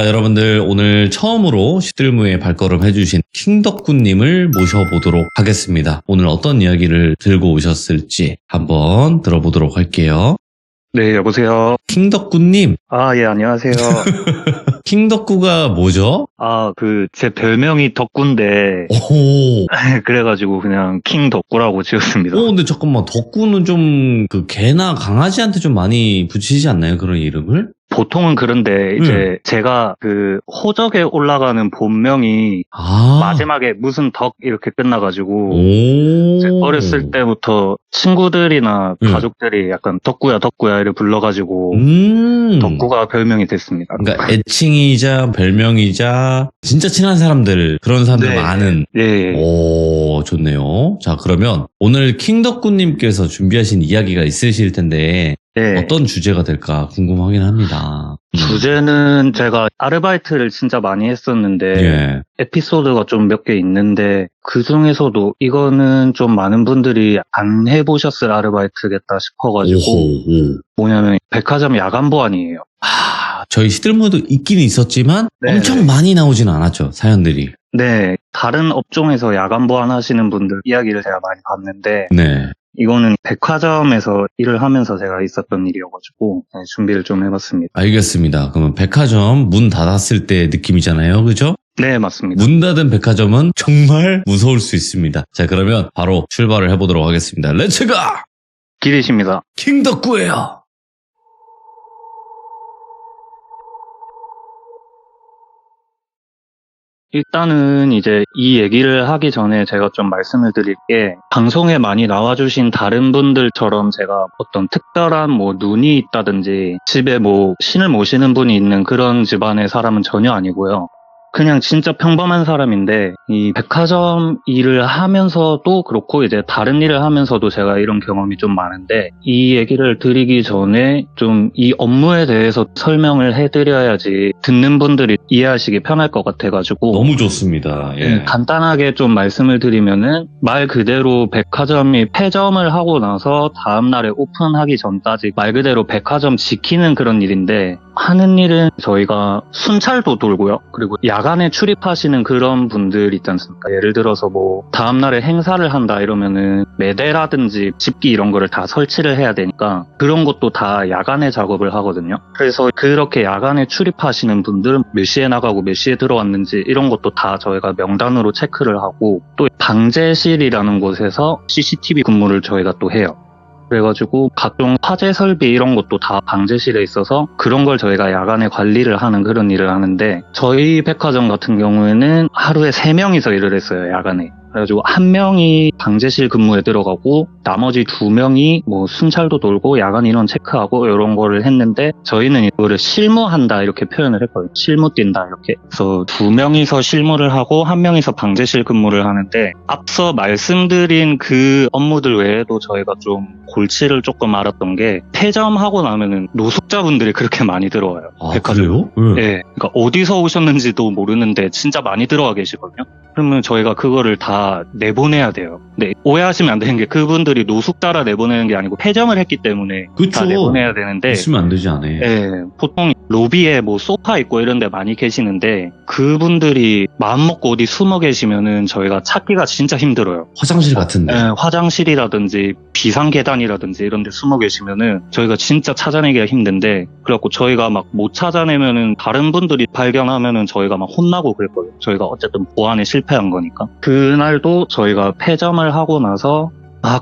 자, 여러분들 오늘 처음으로 시들무에 발걸음 해주신 킹덕구님을 모셔보도록 하겠습니다. 오늘 어떤 이야기를 들고 오셨을지 한번 들어보도록 할게요. 네, 여보세요. 킹덕구님, 예, 안녕하세요. 킹덕구가 뭐죠? 제 별명이 덕구인데, 오, 그래가지고 그냥 킹 덕구라고 지었습니다. 근데 잠깐만, 덕구는 좀 개나 강아지한테 좀 많이 붙이지 않나요? 그런 이름을? 보통은 그런데, 이제 제가 호적에 올라가는 본명이 마지막에 무슨 덕 이렇게 끝나가지고, 이제 어렸을 때부터 친구들이나 가족들이 약간 덕구야, 덕구야 이렇게 불러가지고, 덕구가 별명이 됐습니다. 그러니까 애칭이자 별명이자 진짜 친한 사람들, 그런 사람들 네. 많은. 예. 오, 좋네요. 자, 그러면 오늘 킹덕구님께서 준비하신 이야기가 있으실 텐데 네. 어떤 주제가 될까 궁금하긴 합니다. 주제는 제가 아르바이트를 진짜 많이 했었는데, 예. 에피소드가 좀 몇 개 있는데, 그 중에서도 이거는 좀 많은 분들이 안 해보셨을 아르바이트겠다 싶어가지고, 오호. 뭐냐면 백화점 야간 보안이에요. 저희 시들무도 있긴 있었지만 네. 엄청 많이 나오진 않았죠, 사연들이. 네, 다른 업종에서 야간 보안 하시는 분들 이야기를 제가 많이 봤는데, 네. 이거는 백화점에서 일을 하면서 제가 있었던 일이어가지고, 준비를 좀 해봤습니다. 알겠습니다. 그러면 백화점 문 닫았을 때 느낌이잖아요, 그죠? 네, 맞습니다. 문 닫은 백화점은 정말 무서울 수 있습니다. 자, 그러면 바로 출발을 해보도록 하겠습니다. 렛츠가! 기대십니다. 킹덕구예요. 일단은 이제 이 얘기를 하기 전에 제가 좀 말씀을 드릴 게, 방송에 많이 나와주신 다른 분들처럼 제가 어떤 특별한 눈이 있다든지 집에 신을 모시는 분이 있는 그런 집안의 사람은 전혀 아니고요. 그냥 진짜 평범한 사람인데, 이 백화점 일을 하면서도 그렇고 이제 다른 일을 하면서도 제가 이런 경험이 좀 많은데, 이 얘기를 드리기 전에 좀 이 업무에 대해서 설명을 해드려야지 듣는 분들이 이해하시기 편할 것 같아가지고, 너무 좋습니다. 예. 간단하게 좀 말씀을 드리면은, 말 그대로 백화점이 폐점을 하고 나서 다음날에 오픈하기 전까지 말 그대로 백화점 지키는 그런 일인데, 하는 일은 저희가 순찰도 돌고요. 그리고 야간에 출입하시는 그런 분들 있지 않습니까? 예를 들어서 다음날에 행사를 한다 이러면은 매대라든지 집기 이런 거를 다 설치를 해야 되니까 그런 것도 다 야간에 작업을 하거든요. 그래서 그렇게 야간에 출입하시는 분들은 몇 시에 나가고 몇 시에 들어왔는지 이런 것도 다 저희가 명단으로 체크를 하고, 또 방제실이라는 곳에서 CCTV 근무를 저희가 또 해요. 그래가지고 각종 화재 설비 이런 것도 다 방제실에 있어서 그런 걸 저희가 야간에 관리를 하는 그런 일을 하는데, 저희 백화점 같은 경우에는 하루에 3명이서 일을 했어요, 야간에. 그래가지고 1명이 방제실 근무에 들어가고 나머지 2명이 순찰도 돌고 야간 인원 체크하고 이런 거를 했는데, 저희는 이거를 실무한다 이렇게 표현을 했거든요. 실무 뛴다 이렇게. 그래서 2명이서 실무를 하고 1명이서 방제실 근무를 하는데, 앞서 말씀드린 그 업무들 외에도 저희가 좀 골치를 조금 앓았던 게, 폐점하고 나면은 노숙자분들이 그렇게 많이 들어와요. 그래요? 네. 그러니까 어디서 오셨는지도 모르는데 진짜 많이 들어와 계시거든요. 그러면 저희가 그거를 다 내보내야 돼요. 근데 오해하시면 안 되는 게, 그분들이 노숙자라 내보내는 게 아니고 폐점을 했기 때문에 그쵸. 다 내보내야 되는데, 있으면 안 되지 않아요? 네, 보통 로비에 소파 있고 이런 데 많이 계시는데, 그분들이 마음먹고 어디 숨어 계시면은 저희가 찾기가 진짜 힘들어요. 화장실 같은데. 네, 화장실이라든지 비상계단이라든지 이런 데 숨어 계시면은 저희가 진짜 찾아내기가 힘든데, 그래갖고 저희가 못 찾아내면은 다른 분들이 발견하면은 저희가 혼나고 그랬거든요. 저희가 어쨌든 보안에 실패한 거니까. 그날도 저희가 폐점을 하고 나서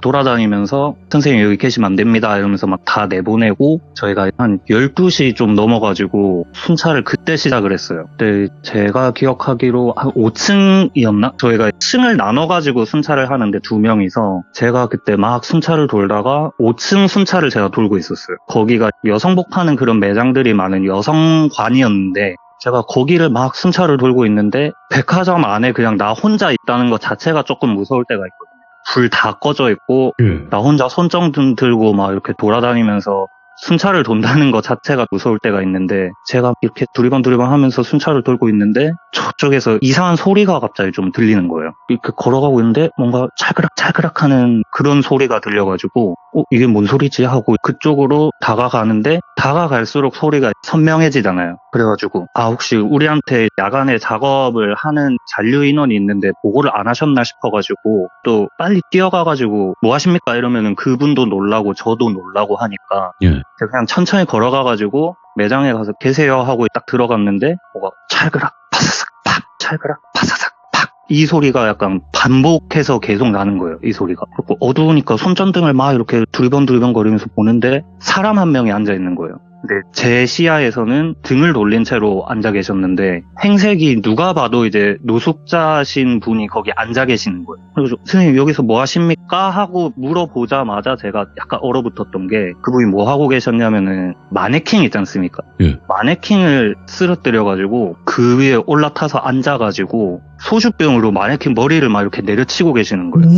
돌아다니면서 선생님 여기 계시면 안 됩니다 이러면서 다 내보내고, 저희가 한 12시 좀 넘어가지고 순찰을 그때 시작을 했어요. 근데 제가 기억하기로 한 5층이었나? 저희가 층을 나눠가지고 순찰을 하는데 2명이서, 제가 그때 순찰을 돌다가 5층 순찰을 제가 돌고 있었어요. 거기가 여성복 파는 그런 매장들이 많은 여성관이었는데, 제가 거기를 순찰을 돌고 있는데 백화점 안에 그냥 나 혼자 있다는 것 자체가 조금 무서울 때가 있거든요. 불 다 꺼져 있고 나 혼자 손전등 들고 이렇게 돌아다니면서 순찰을 돈다는 것 자체가 무서울 때가 있는데 제가 이렇게 두리번 하면서 순찰을 돌고 있는데 저쪽에서 이상한 소리가 갑자기 좀 들리는 거예요. 이렇게 걸어가고 있는데 뭔가 찰그락 하는 그런 소리가 들려가지고 이게 뭔 소리지 하고 그쪽으로 다가가는데 다가갈수록 소리가 선명해지잖아요. 그래가지고 혹시 우리한테 야간에 작업을 하는 잔류 인원이 있는데 보고를 안 하셨나 싶어가지고 또 빨리 뛰어가가지고 뭐 하십니까 이러면은 그분도 놀라고 저도 놀라고 하니까 예. 제가 그냥 천천히 걸어가가지고 매장에 가서 계세요 하고 딱 들어갔는데 뭐가 찰그락 파사삭 팍 찰그락 파사삭 팍 이 소리가 약간 반복해서 계속 나는 거예요. 이 소리가. 그리고 어두우니까 손전등을 막 이렇게 두리번 거리면서 보는데 사람 한 명이 앉아 있는 거예요. 근데 제 시야에서는 등을 돌린 채로 앉아 계셨는데 행색이 누가 봐도 이제 노숙자신 분이 거기 앉아 계시는 거예요. 그래서 선생님 여기서 뭐 하십니까? 하고 물어보자마자 제가 약간 얼어붙었던 게 그분이 뭐 하고 계셨냐면은 마네킹 있지 않습니까? 예. 마네킹을 쓰러뜨려가지고 그 위에 올라타서 앉아가지고 소주병으로 마네킹 머리를 막 이렇게 내려치고 계시는 거예요.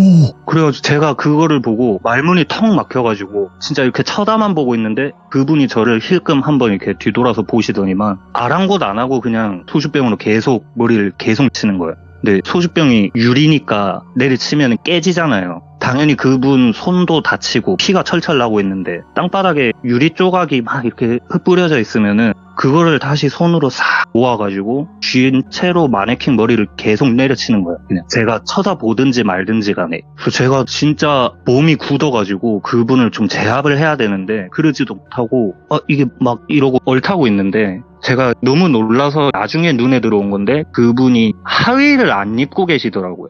그래가지고 제가 그거를 보고 말문이 턱 막혀가지고 진짜 이렇게 쳐다만 보고 있는데 그분이 저를 힐끔 한번 이렇게 뒤돌아서 보시더니만 아랑곳 안 하고 그냥 소주병으로 계속 머리를 계속 치는 거예요. 근데 소주병이 유리니까 내리치면 깨지잖아요. 당연히 그분 손도 다치고 피가 철철 나고 있는데 땅바닥에 유리 조각이 막 이렇게 흩뿌려져 있으면은 그거를 다시 손으로 싹 모아가지고 쥔 채로 마네킹 머리를 계속 내려치는 거예요. 그냥 제가 쳐다보든지 말든지 간에. 그래서 제가 진짜 몸이 굳어가지고 그분을 좀 제압을 해야 되는데 그러지도 못하고 이게 막 이러고 얼타고 있는데 제가 너무 놀라서 나중에 눈에 들어온 건데 그분이 하의를 안 입고 계시더라고요.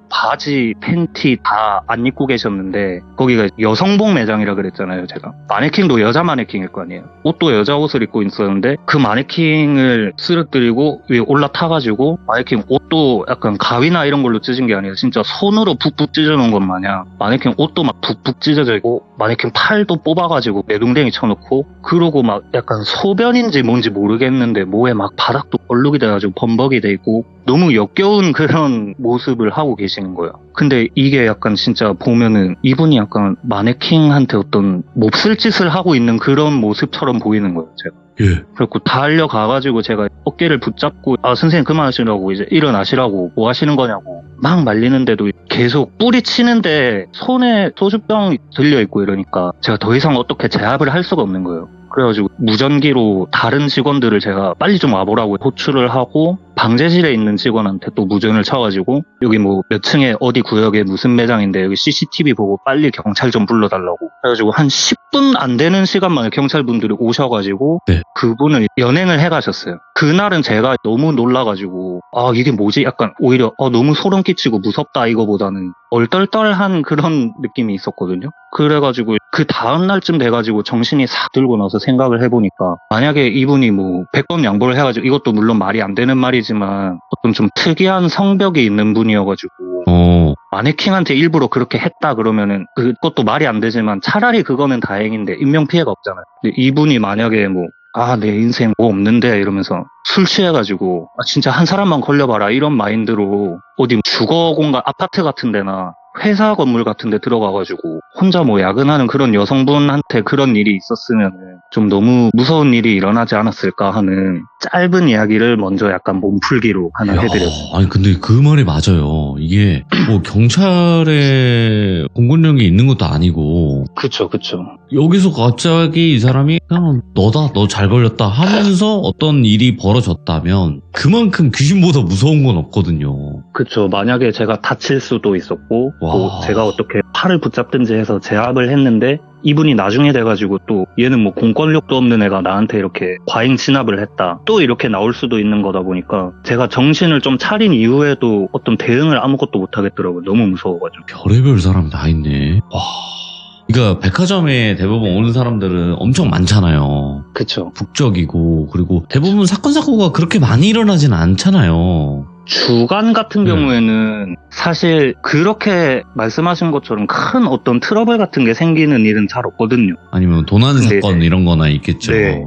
바지, 팬티 다 안 입고 계셨는데 거기가 여성복 매장이라 그랬잖아요. 제가 마네킹도 여자 마네킹일 거 아니에요. 옷도 여자 옷을 입고 있었는데 그 마네킹을 쓰러뜨리고 위에 올라타가지고 마네킹 옷도 약간 가위나 이런 걸로 찢은 게 아니에요. 진짜 손으로 푹푹 찢어놓은 것 마냥 마네킹 옷도 막 푹푹 찢어져 있고 마네킹 팔도 뽑아가지고 매둥댕이 쳐놓고 그러고 막 약간 소변인지 뭔지 모르겠는데 뭐에 막 바닥도 얼룩이 돼가지고 범벅이 돼 있고 너무 역겨운 그런 모습을 하고 계시는 거예요. 근데 이게 약간 진짜 보면은 이분이 약간 마네킹한테 어떤 몹쓸 짓을 하고 있는 그런 모습처럼 보이는 거예요, 제가. 예. 그래갖고 달려가가지고 제가 어깨를 붙잡고 선생님 그만하시라고 이제 일어나시라고 뭐 하시는 거냐고 막 말리는데도 계속 뿌리치는데 손에 소주병이 들려있고 이러니까 제가 더 이상 어떻게 제압을 할 수가 없는 거예요. 그래가지고 무전기로 다른 직원들을 제가 빨리 좀 와보라고 호출을 하고 방제실에 있는 직원한테 또 무전을 쳐가지고 여기 뭐 몇 층에 어디 구역에 무슨 매장인데 여기 CCTV 보고 빨리 경찰 좀 불러달라고 그래가지고 한 10분 안 되는 시간 만에 경찰분들이 오셔가지고 네. 그분을 연행을 해가셨어요. 그날은 제가 너무 놀라가지고 이게 뭐지? 약간 오히려 너무 소름 끼치고 무섭다 이거보다는 얼떨떨한 그런 느낌이 있었거든요. 그래가지고 그 다음 날쯤 돼가지고 정신이 싹 들고 나서 생각을 해보니까 만약에 이분이 뭐 100번 양보를 해가지고 이것도 물론 말이 안 되는 말이지만 어떤 좀 특이한 성벽이 있는 분이어가지고 마네킹한테 일부러 그렇게 했다 그러면은 그것도 말이 안 되지만 차라리 그거는 다행인데 인명피해가 없잖아요. 근데 이분이 만약에 뭐 내 인생 뭐 없는데 이러면서 술 취해가지고 진짜 한 사람만 걸려봐라 이런 마인드로 어디 주거 공간 아파트 같은 데나 회사 건물 같은 데 들어가가지고 혼자 뭐 야근하는 그런 여성분한테 그런 일이 있었으면 좀 너무 무서운 일이 일어나지 않았을까 하는 짧은 이야기를 먼저 약간 몸풀기로 하나 해드렸어요. 아니 근데 그 말이 맞아요. 이게 뭐 경찰에 공권력이 있는 것도 아니고 그쵸. 여기서 갑자기 이 사람이 그냥 너다 너 잘 걸렸다 하면서 어떤 일이 벌어졌다면 그만큼 귀신보다 무서운 건 없거든요. 그쵸. 만약에 제가 다칠 수도 있었고 또 와. 제가 어떻게 팔을 붙잡든지 해서 제압을 했는데 이분이 나중에 돼가지고 또 얘는 뭐 공권력도 없는 애가 나한테 이렇게 과잉 진압을 했다. 또 이렇게 나올 수도 있는 거다 보니까 제가 정신을 좀 차린 이후에도 어떤 대응을 아무것도 못 하겠더라고요. 너무 무서워가지고. 별의별 사람 다 있네. 와. 그러니까 백화점에 대부분 오는 사람들은 엄청 많잖아요. 그쵸. 북적이고 그리고 대부분 사건 사고가 그렇게 많이 일어나진 않잖아요. 주간 같은 경우에는 사실 그렇게 말씀하신 것처럼 큰 어떤 트러블 같은 게 생기는 일은 잘 없거든요. 아니면 도난 사건 이런 거나 있겠죠. 네.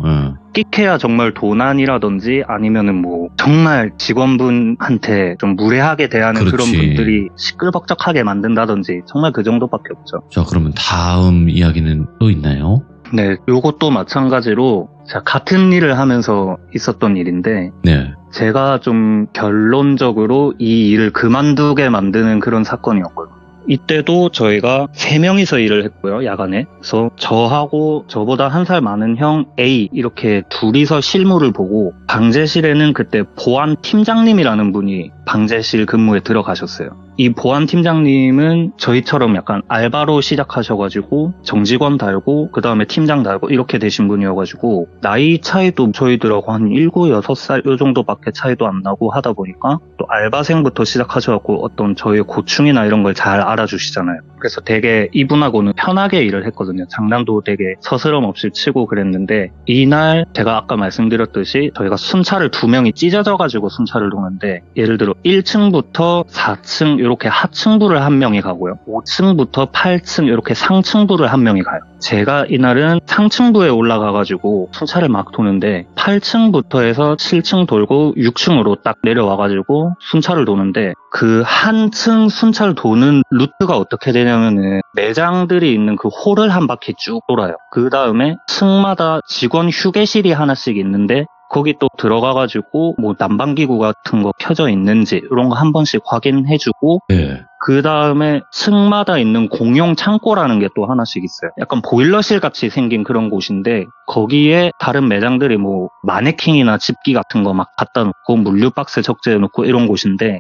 끽해야 정말 도난이라든지 아니면은 뭐 정말 직원분한테 좀 무례하게 대하는 그렇지. 그런 분들이 시끌벅적하게 만든다든지 정말 그 정도밖에 없죠. 자, 그러면 다음 이야기는 또 있나요? 네, 요것도 마찬가지로 제가 같은 일을 하면서 있었던 일인데 네. 제가 좀 결론적으로 이 일을 그만두게 만드는 그런 사건이었거든요. 이때도 저희가 3명이서 일을 했고요, 야간에. 그래서 저하고 저보다 한 살 많은 형 A 이렇게 둘이서 실무를 보고 방제실에는 그때 보안 팀장님이라는 분이 방제실 근무에 들어가셨어요. 이 보안 팀장님은 저희처럼 약간 알바로 시작하셔가지고 정직원 달고 그 다음에 팀장 달고 이렇게 되신 분이어가지고 나이 차이도 저희들하고 한 7, 6살 이 정도밖에 차이도 안 나고 하다 보니까 또 알바생부터 시작하셔갖고 어떤 저희의 고충이나 이런 걸 잘 알아주시잖아요. 그래서 되게 이분하고는 편하게 일을 했거든요. 장난도 되게 서스럼 없이 치고 그랬는데 이날 제가 아까 말씀드렸듯이 저희가 순찰을 2명이 찢어져가지고 순찰을 도는데 예를 들어 1층부터 4층 이렇게 하층부를 한 명이 가고요. 5층부터 8층 이렇게 상층부를 한 명이 가요. 제가 이날은 상층부에 올라가가지고 순찰을 막 도는데 8층부터 해서 7층 돌고 6층으로 딱 내려와가지고 순찰을 도는데 그 한 층 순찰 도는 루트가 어떻게 되냐면은 매장들이 있는 그 홀을 한 바퀴 쭉 돌아요. 그 다음에 층마다 직원 휴게실이 하나씩 있는데 거기 또 들어가가지고 뭐 난방기구 같은 거 켜져 있는지 이런 거 한 번씩 확인해주고 네. 그 다음에 층마다 있는 공용 창고라는 게 또 하나씩 있어요. 약간 보일러실 같이 생긴 그런 곳인데 거기에 다른 매장들이 뭐 마네킹이나 집기 같은 거 막 갖다 놓고 물류 박스 적재해 놓고 이런 곳인데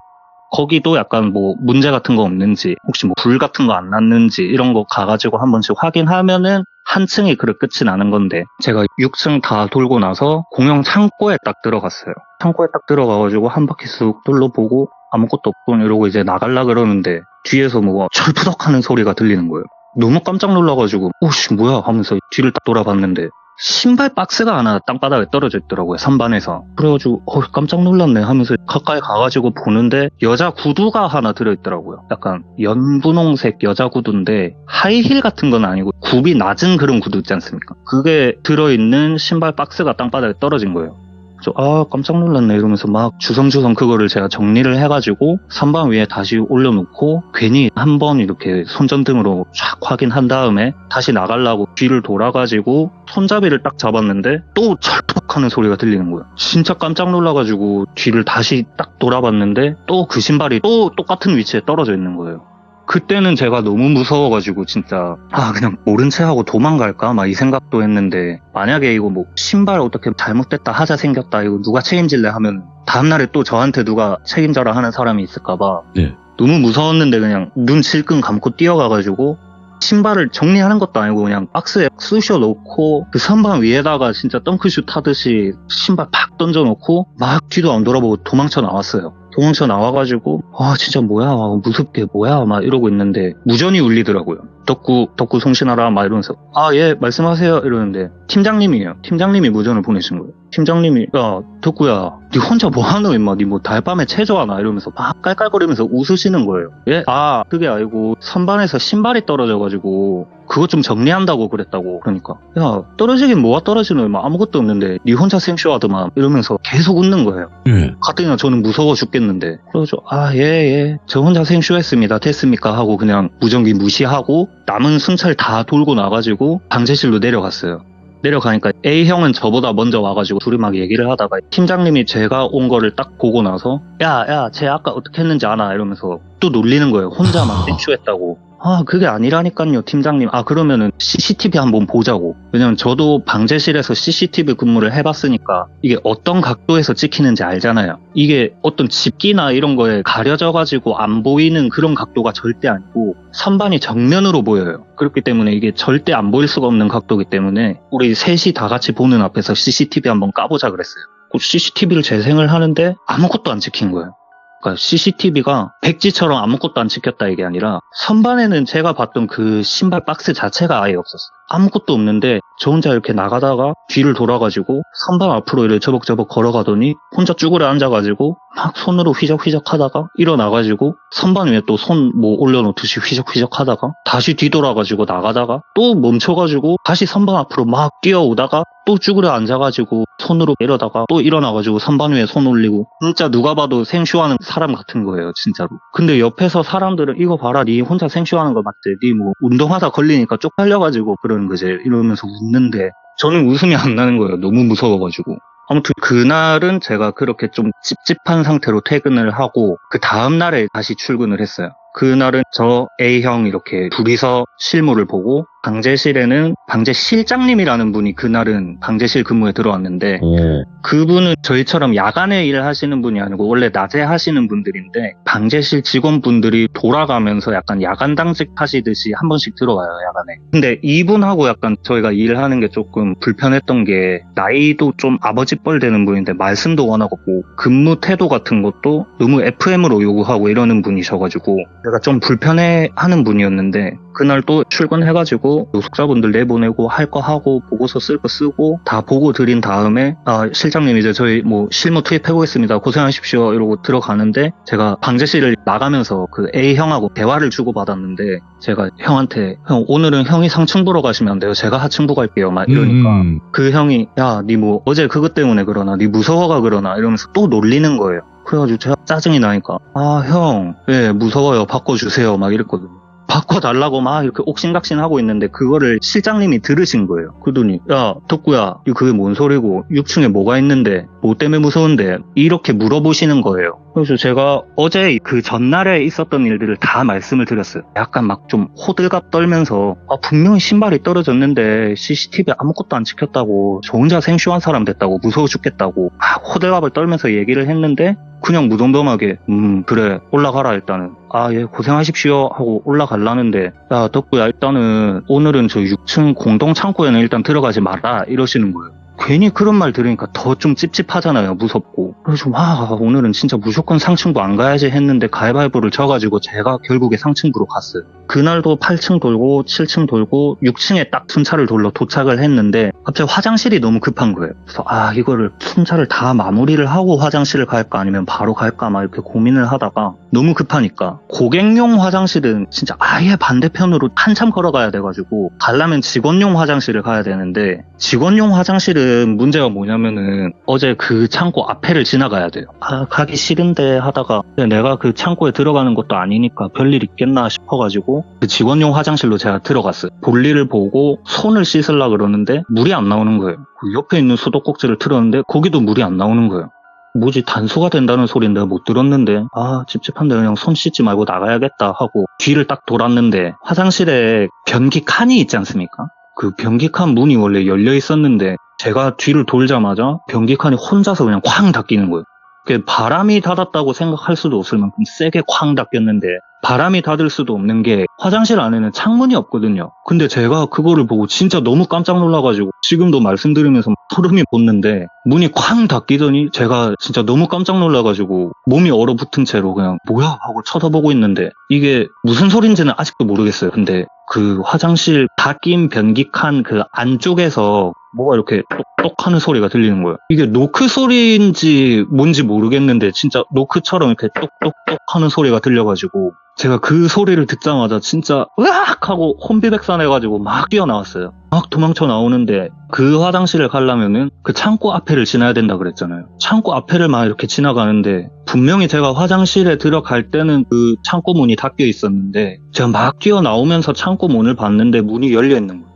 거기도 약간 뭐 문제 같은 거 없는지 혹시 뭐 불 같은 거 안 났는지 이런 거 가가지고 한 번씩 확인하면은 한 층이 그래 끝이 나는 건데 제가 6층 다 돌고 나서 공용 창고에 딱 들어갔어요. 창고에 딱 들어가가지고 한 바퀴 쑥 둘러보고 아무것도 없군 이러고 이제 나갈라 그러는데 뒤에서 뭐 철푸덕하는 소리가 들리는 거예요. 너무 깜짝 놀라가지고 오씨 뭐야 하면서 뒤를 딱 돌아봤는데 신발 박스가 하나 땅바닥에 떨어져 있더라고요. 선반에서. 그래가지고 깜짝 놀랐네 하면서 가까이 가가지고 보는데 여자 구두가 하나 들어있더라고요. 약간 연분홍색 여자 구두인데 하이힐 같은 건 아니고 굽이 낮은 그런 구두 있지 않습니까? 그게 들어있는 신발 박스가 땅바닥에 떨어진 거예요. 그래서 깜짝 놀랐네 이러면서 막 주섬주섬 그거를 제가 정리를 해가지고 선반 위에 다시 올려놓고 괜히 한번 이렇게 손전등으로 쫙 확인한 다음에 다시 나가려고 뒤를 돌아가지고 손잡이를 딱 잡았는데 또 철퍽하는 소리가 들리는 거예요. 진짜 깜짝 놀라가지고 뒤를 다시 딱 돌아봤는데 또 그 신발이 또 똑같은 위치에 떨어져 있는 거예요. 그때는 제가 너무 무서워가지고 진짜 그냥 모른 채 하고 도망갈까 막 이 생각도 했는데 만약에 이거 뭐 신발 어떻게 잘못됐다 하자 생겼다 이거 누가 책임질래 하면 다음날에 또 저한테 누가 책임져라 하는 사람이 있을까봐 네. 너무 무서웠는데 그냥 눈 질끈 감고 뛰어가가지고 신발을 정리하는 것도 아니고 그냥 박스에 쑤셔 놓고 그 선반 위에다가 진짜 덩크슛 하듯이 신발 팍 던져놓고 막 뒤도 안 돌아보고 도망쳐 나왔어요. 도망쳐 나와가지고 진짜 뭐야 무섭게 뭐야 막 이러고 있는데 무전이 울리더라고요. 덕구 송신하라 막 이러면서 예 말씀하세요 이러는데 팀장님이에요. 팀장님이 무전을 보내신 거예요. 팀장님이 야 덕구야 니 혼자 뭐하노 임마 니 뭐 달밤에 체조하나 이러면서 막 깔깔거리면서 웃으시는 거예요. 예? 그게 아니고 선반에서 신발이 떨어져가지고 그것 좀 정리한다고 그랬다고. 그러니까 야 떨어지긴 뭐가 떨어지노 임마 아무것도 없는데 니 혼자 생쇼하더만 이러면서 계속 웃는 거예요. 가뜩이나 저는 무서워 죽겠는데 그래서 예 저 혼자 생쇼했습니다 됐습니까 하고 그냥 무전기 무시하고 남은 순찰 다 돌고 나가지고 방제실로 내려갔어요. 내려가니까 A형은 저보다 먼저 와가지고 둘이 막 얘기를 하다가 팀장님이 제가 온 거를 딱 보고 나서 야 쟤 아까 어떻게 했는지 아나 이러면서 또 놀리는 거예요. 혼자만 생쇼했다고. 그게 아니라니까요 팀장님. 그러면은 CCTV 한번 보자고. 왜냐면 저도 방제실에서 CCTV 근무를 해봤으니까 이게 어떤 각도에서 찍히는지 알잖아요. 이게 어떤 집기나 이런 거에 가려져가지고 안 보이는 그런 각도가 절대 아니고 선반이 정면으로 보여요. 그렇기 때문에 이게 절대 안 보일 수가 없는 각도이기 때문에 우리 셋이 다 같이 보는 앞에서 CCTV 한번 까보자 그랬어요. CCTV를 재생을 하는데 아무것도 안 찍힌 거예요. 그러니까 CCTV가 백지처럼 아무것도 안 찍혔다 이게 아니라 선반에는 제가 봤던 그 신발 박스 자체가 아예 없었어요. 아무것도 없는데 저 혼자 이렇게 나가다가 뒤를 돌아가지고 선반 앞으로 이렇게 저벅저벅 걸어가더니 혼자 쭈그려 앉아가지고 막 손으로 휘적휘적 하다가 일어나가지고 선반 위에 또 손 뭐 올려놓듯이 휘적휘적 하다가 다시 뒤돌아가지고 나가다가 또 멈춰가지고 다시 선반 앞으로 막 뛰어오다가 또 쭈그려 앉아가지고 손으로 이러다가 또 일어나가지고 선반 위에 손 올리고 진짜 누가 봐도 생쇼하는 사람 같은 거예요 진짜로. 근데 옆에서 사람들은 이거 봐라 니 혼자 생쇼하는 거 맞지? 니 뭐 운동하다 걸리니까 쪽팔려가지고 그러는 거지 이러면서 웃는데 저는 웃음이 안 나는 거예요. 너무 무서워가지고. 아무튼 그날은 제가 그렇게 좀 찝찝한 상태로 퇴근을 하고 그 다음날에 다시 출근을 했어요. 그날은 저 A형 이렇게 둘이서 실무를 보고 방제실에는 방제실장님이라는 분이 그날은 방제실 근무에 들어왔는데 오. 그분은 저희처럼 야간에 일을 하시는 분이 아니고 원래 낮에 하시는 분들인데 방제실 직원분들이 돌아가면서 약간 야간 당직 하시듯이 한 번씩 들어와요 야간에. 근데 이분하고 약간 저희가 일하는 게 조금 불편했던 게 나이도 좀 아버지뻘 되는 분인데 말씀도 워낙 없고 근무 태도 같은 것도 너무 FM으로 요구하고 이러는 분이셔가지고 제가 좀 불편해하는 분이었는데 그날 또 출근해가지고 노숙자분들 내보내고 할 거 하고 보고서 쓸 거 쓰고 다 보고 드린 다음에 실장님 이제 저희 뭐 실무 투입해보겠습니다 고생하십시오 이러고 들어가는데 제가 방제실을 나가면서 그 A형하고 대화를 주고받았는데 제가 형한테 형 오늘은 형이 상층 보러 가시면 안 돼요 제가 하층부 갈게요 막 이러니까 그 형이 야 니 뭐 어제 그것 때문에 그러나 니 무서워가 그러나 이러면서 또 놀리는 거예요. 그래가지고 제가 짜증이 나니까 형 예 무서워요 바꿔주세요 막 이랬거든요. 바꿔달라고 막 이렇게 옥신각신하고 있는데 그거를 실장님이 들으신 거예요. 그러더니 야 덕구야 이거 그게 뭔 소리고 6층에 뭐가 있는데 뭐 때문에 무서운데 이렇게 물어보시는 거예요. 그래서 제가 어제 그 전날에 있었던 일들을 다 말씀을 드렸어요. 약간 막 좀 호들갑 떨면서 분명히 신발이 떨어졌는데 CCTV 아무것도 안 찍혔다고 저 혼자 생쇼한 사람 됐다고 무서워 죽겠다고 호들갑을 떨면서 얘기를 했는데 그냥 무덤덤하게 그래 올라가라 일단은 예 고생하십시오 하고 올라가려는데 야 덕구야 일단은 오늘은 저 6층 공동 창고에는 일단 들어가지 마라 이러시는 거예요. 괜히 그런 말 들으니까 더 좀 찝찝하잖아요. 무섭고. 그래서 오늘은 진짜 무조건 상층부 안 가야지 했는데 가위바위보를 져가지고 제가 결국에 상층부로 갔어요. 그날도 8층 돌고 7층 돌고 6층에 딱 순차를 돌러 도착을 했는데 갑자기 화장실이 너무 급한 거예요. 그래서 이거를 순차를 다 마무리를 하고 화장실을 갈까 아니면 바로 갈까 막 이렇게 고민을 하다가 너무 급하니까 고객용 화장실은 진짜 아예 반대편으로 한참 걸어가야 돼가지고 가려면 직원용 화장실을 가야 되는데 직원용 화장실은 문제가 뭐냐면은 어제 그 창고 앞에를 지나가야 돼요. 가기 싫은데 하다가 내가 그 창고에 들어가는 것도 아니니까 별일 있겠나 싶어가지고 그 직원용 화장실로 제가 들어갔어요. 볼일을 보고 손을 씻으려고 그러는데 물이 안 나오는 거예요. 그 옆에 있는 수도꼭지를 틀었는데 거기도 물이 안 나오는 거예요. 뭐지 단수가 된다는 소리는 내가 못 들었는데 찝찝한데 그냥 손 씻지 말고 나가야겠다 하고 뒤를 딱 돌았는데 화장실에 변기 칸이 있지 않습니까? 그 변기 칸 문이 원래 열려 있었는데 제가 뒤를 돌자마자 변기 칸이 혼자서 그냥 쾅 닫히는 거예요. 바람이 닫았다고 생각할 수도 없을 만큼 세게 쾅 닫혔는데 바람이 닫을 수도 없는 게 화장실 안에는 창문이 없거든요. 근데 제가 그거를 보고 진짜 너무 깜짝 놀라가지고 지금도 말씀드리면서 소름이 돋는데 문이 쾅 닫히더니 제가 진짜 너무 깜짝 놀라가지고 몸이 얼어붙은 채로 그냥 뭐야 하고 쳐다보고 있는데 이게 무슨 소린지는 아직도 모르겠어요. 근데 그 화장실 닫힌 변기 칸 그 안쪽에서 뭐가 이렇게 똑똑 하는 소리가 들리는 거예요. 이게 노크 소리인지 뭔지 모르겠는데 진짜 노크처럼 이렇게 똑똑똑 하는 소리가 들려가지고 제가 그 소리를 듣자마자 진짜 으악 하고 혼비백산해가지고 막 뛰어나왔어요. 막 도망쳐 나오는데 그 화장실을 가려면은 그 창고 앞에를 지나야 된다 그랬잖아요. 창고 앞에를 막 이렇게 지나가는데 분명히 제가 화장실에 들어갈 때는 그 창고 문이 닫혀 있었는데 제가 막 뛰어나오면서 창고 문을 봤는데 문이 열려 있는 거예요.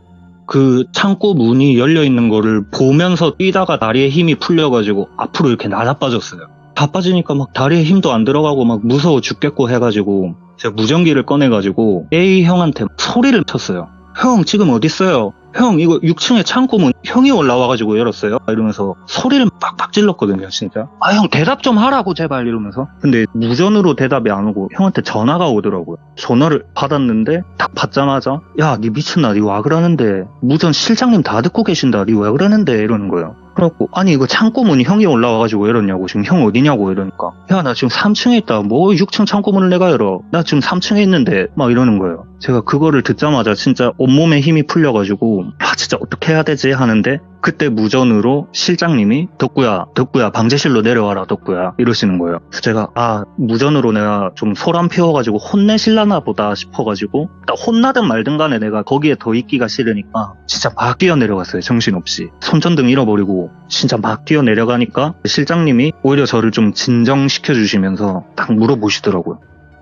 그 창고 문이 열려 있는 거를 보면서 뛰다가 다리에 힘이 풀려가지고 앞으로 이렇게 나자빠졌어요. 다 빠지니까 막 다리에 힘도 안 들어가고 막 무서워 죽겠고 해가지고 제가 무전기를 꺼내가지고 A 형한테 소리를 쳤어요. 형 지금 어디 있어요? 형 이거 6층에 창고문 형이 올라와가지고 열었어요 이러면서 소리를 빡빡 질렀거든요 진짜. 형 대답 좀 하라고 제발 이러면서. 근데 무전으로 대답이 안 오고 형한테 전화가 오더라고요. 전화를 받았는데 딱 받자마자 야 니 미쳤나 니 와 그러는데 무전 실장님 다 듣고 계신다 니 왜 그러는데 이러는 거예요. 그래갖고 아니 이거 창고문이 형이 올라와가지고 열었냐고 지금 형 어디냐고 이러니까 야 나 지금 3층에 있다 뭐 6층 창고문을 내가 열어 나 지금 3층에 있는데 막 이러는 거예요. 제가 그거를 듣자마자 진짜 온몸에 힘이 풀려가지고 진짜 어떻게 해야 되지 하는데 그때 무전으로 실장님이 덕구야 방제실로 내려와라 덕구야 이러시는 거예요. 그래서 제가 무전으로 내가 좀 소란 피워가지고 혼내실라나 보다 싶어가지고 혼나든 말든 간에 내가 거기에 더 있기가 싫으니까 진짜 막 뛰어내려갔어요. 정신없이 손전등 잃어버리고 진짜 막 뛰어내려가니까 실장님이 오히려 저를 좀 진정시켜 주시면서 딱 물어보시더라고요.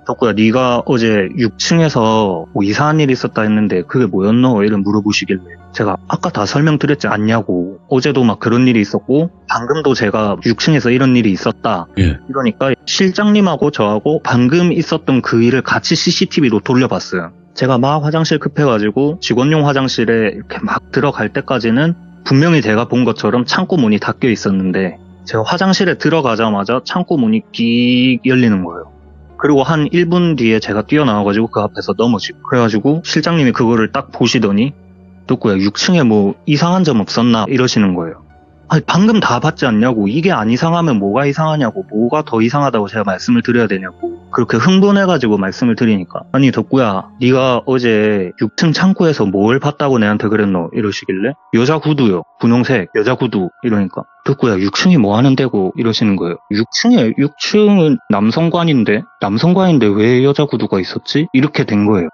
덕구야 네가 어제 6층에서 뭐 이상한 일이 있었다 했는데 그게 뭐였노? 이런 물어보시길래 제가 아까 다 설명드렸지 않냐고, 어제도 막 그런 일이 있었고 방금도 제가 6층에서 이런 일이 있었다. 예. 이러니까 실장님하고 저하고 방금 있었던 그 일을 같이 CCTV로 돌려봤어요. 제가 막 화장실 급해가지고 직원용 화장실에 이렇게 막 들어갈 때까지는 분명히 제가 본 것처럼 창고 문이 닫혀 있었는데 제가 화장실에 들어가자마자 창고 문이 끽 열리는 거예요. 그리고 한 1분 뒤에 제가 뛰어나와가지고 그 앞에서 넘어지고, 그래가지고 실장님이 그거를 딱 보시더니 덕구야 6층에 뭐 이상한 점 없었나 이러시는 거예요. 아니 방금 다 봤지 않냐고, 이게 안 이상하면 뭐가 이상하냐고, 뭐가 더 이상하다고 제가 말씀을 드려야 되냐고 그렇게 흥분해가지고 말씀을 드리니까, 아니 덕구야 네가 어제 6층 창고에서 뭘 봤다고 내한테 그랬노 이러시길래 여자 구두요, 분홍색 여자 구두 이러니까 덕구야 6층이 뭐 하는 데고 이러시는 거예요. 6층은 남성관인데 왜 여자 구두가 있었지? 이렇게 된 거예요.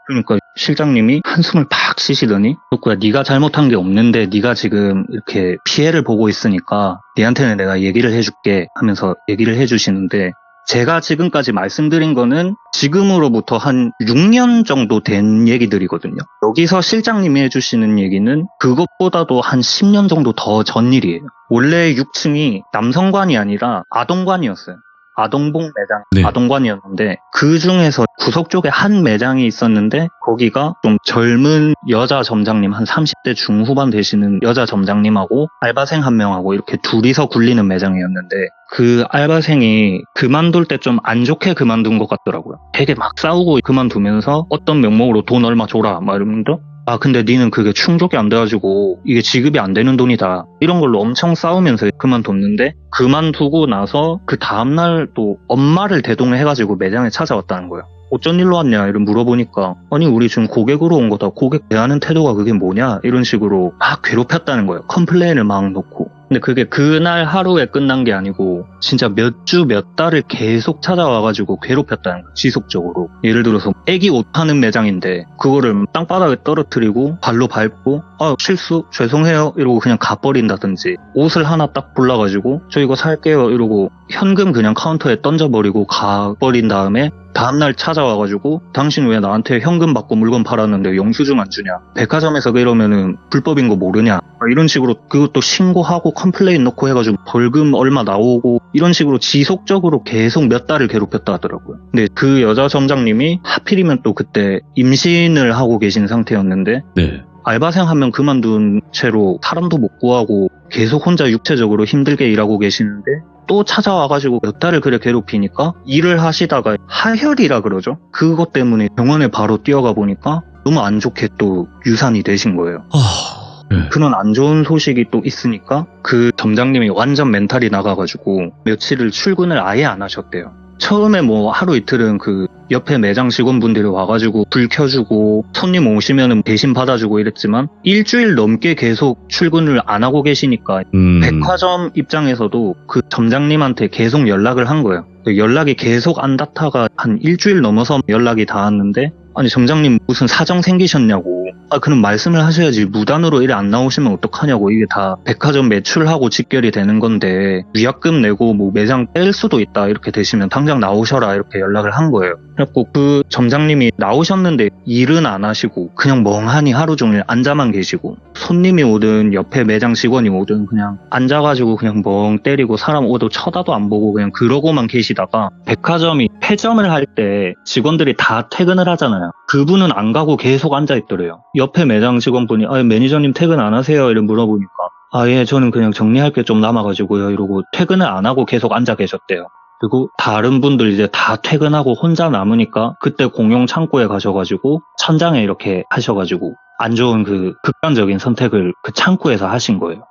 그러니까 실장님이 한숨을 팍 쉬시더니 덕구야 네가 잘못한 게 없는데 네가 지금 이렇게 피해를 보고 있으니까 네한테는 내가 얘기를 해줄게 하면서 얘기를 해주시는데, 제가 지금까지 말씀드린 거는 지금으로부터 한 6년 정도 된 얘기들이거든요. 여기서 실장님이 해주시는 얘기는 그것보다도 한 10년 정도 더 전 일이에요. 원래 6층이 남성관이 아니라 아동관이었어요. 아동복 매장, 네. 아동관이었는데 그 중에서 구석 쪽에 한 매장이 있었는데 거기가 좀 젊은 여자 점장님, 한 30대 중후반 되시는 여자 점장님하고 알바생 한 명하고 이렇게 둘이서 굴리는 매장이었는데, 그 알바생이 그만둘 때 좀 안 좋게 그만둔 것 같더라고요. 되게 막 싸우고 그만두면서 어떤 명목으로 돈 얼마 줘라 막 이러면서 근데 니는 그게 충족이 안 돼가지고 이게 지급이 안 되는 돈이다 이런 걸로 엄청 싸우면서 그만뒀는데, 그만두고 나서 그 다음날 또 엄마를 대동해가지고 매장에 찾아왔다는 거예요. 어쩐 일로 왔냐 이런 물어보니까 아니 우리 지금 고객으로 온 거다, 고객 대하는 태도가 그게 뭐냐 이런 식으로 막 괴롭혔다는 거예요. 컴플레인을 막 놓고. 근데 그게 그날 하루에 끝난 게 아니고 진짜 몇 주 몇 달을 계속 찾아와가지고 괴롭혔다는 거예요. 지속적으로. 예를 들어서 애기 옷 파는 매장인데 그거를 땅바닥에 떨어뜨리고 발로 밟고 실수 죄송해요 이러고 그냥 가버린다든지, 옷을 하나 딱 골라가지고 저 이거 살게요 이러고 현금 그냥 카운터에 던져버리고 가버린 다음에 다음날 찾아와가지고 당신 왜 나한테 현금 받고 물건 팔았는데 영수증 안 주냐, 백화점에서 그러면은 불법인 거 모르냐, 이런 식으로 그것도 신고하고 컴플레인 넣고 해가지고 벌금 얼마 나오고 이런 식으로 지속적으로 계속 몇 달을 괴롭혔다 하더라고요. 근데 그 여자 점장님이 하필이면 또 그때 임신을 하고 계신 상태였는데 네. 알바생 한 명 그만둔 채로 사람도 못 구하고 계속 혼자 육체적으로 힘들게 일하고 계시는데 또 찾아와가지고 몇 달을 그래 괴롭히니까 일을 하시다가 하혈이라 그러죠. 그것 때문에 병원에 바로 뛰어가 보니까 너무 안 좋게 또 유산이 되신 거예요. 네. 그런 안 좋은 소식이 또 있으니까 그 점장님이 완전 멘탈이 나가가지고 며칠을 출근을 아예 안 하셨대요. 처음에 뭐 하루 이틀은 그 옆에 매장 직원분들이 와가지고 불 켜주고 손님 오시면은 대신 받아주고 이랬지만 일주일 넘게 계속 출근을 안 하고 계시니까 백화점 입장에서도 그 점장님한테 계속 연락을 한 거예요. 연락이 계속 안 닿다가 한 일주일 넘어서 연락이 닿았는데, 아니 점장님 무슨 사정 생기셨냐고, 그럼 말씀을 하셔야지 무단으로 일에 안 나오시면 어떡하냐고, 이게 다 백화점 매출하고 직결이 되는 건데 위약금 내고 뭐 매장 뺄 수도 있다, 이렇게 되시면 당장 나오셔라 이렇게 연락을 한 거예요. 그래갖고 그 점장님이 나오셨는데 일은 안 하시고 그냥 멍하니 하루 종일 앉아만 계시고, 손님이 오든 옆에 매장 직원이 오든 그냥 앉아가지고 그냥 멍 때리고 사람 오도 쳐다도 안 보고 그냥 그러고만 계시다가, 백화점이 폐점을 할 때 직원들이 다 퇴근을 하잖아요. 그분은 안 가고 계속 앉아있더래요. 옆에 매장 직원분이 매니저님 퇴근 안 하세요? 이런 물어보니까 예 저는 그냥 정리할 게 좀 남아가지고요 이러고 퇴근을 안 하고 계속 앉아 계셨대요. 그리고 다른 분들 이제 다 퇴근하고 혼자 남으니까 그때 공용 창고에 가셔가지고 천장에 이렇게 하셔가지고 안 좋은 그 극단적인 선택을 그 창고에서 하신 거예요.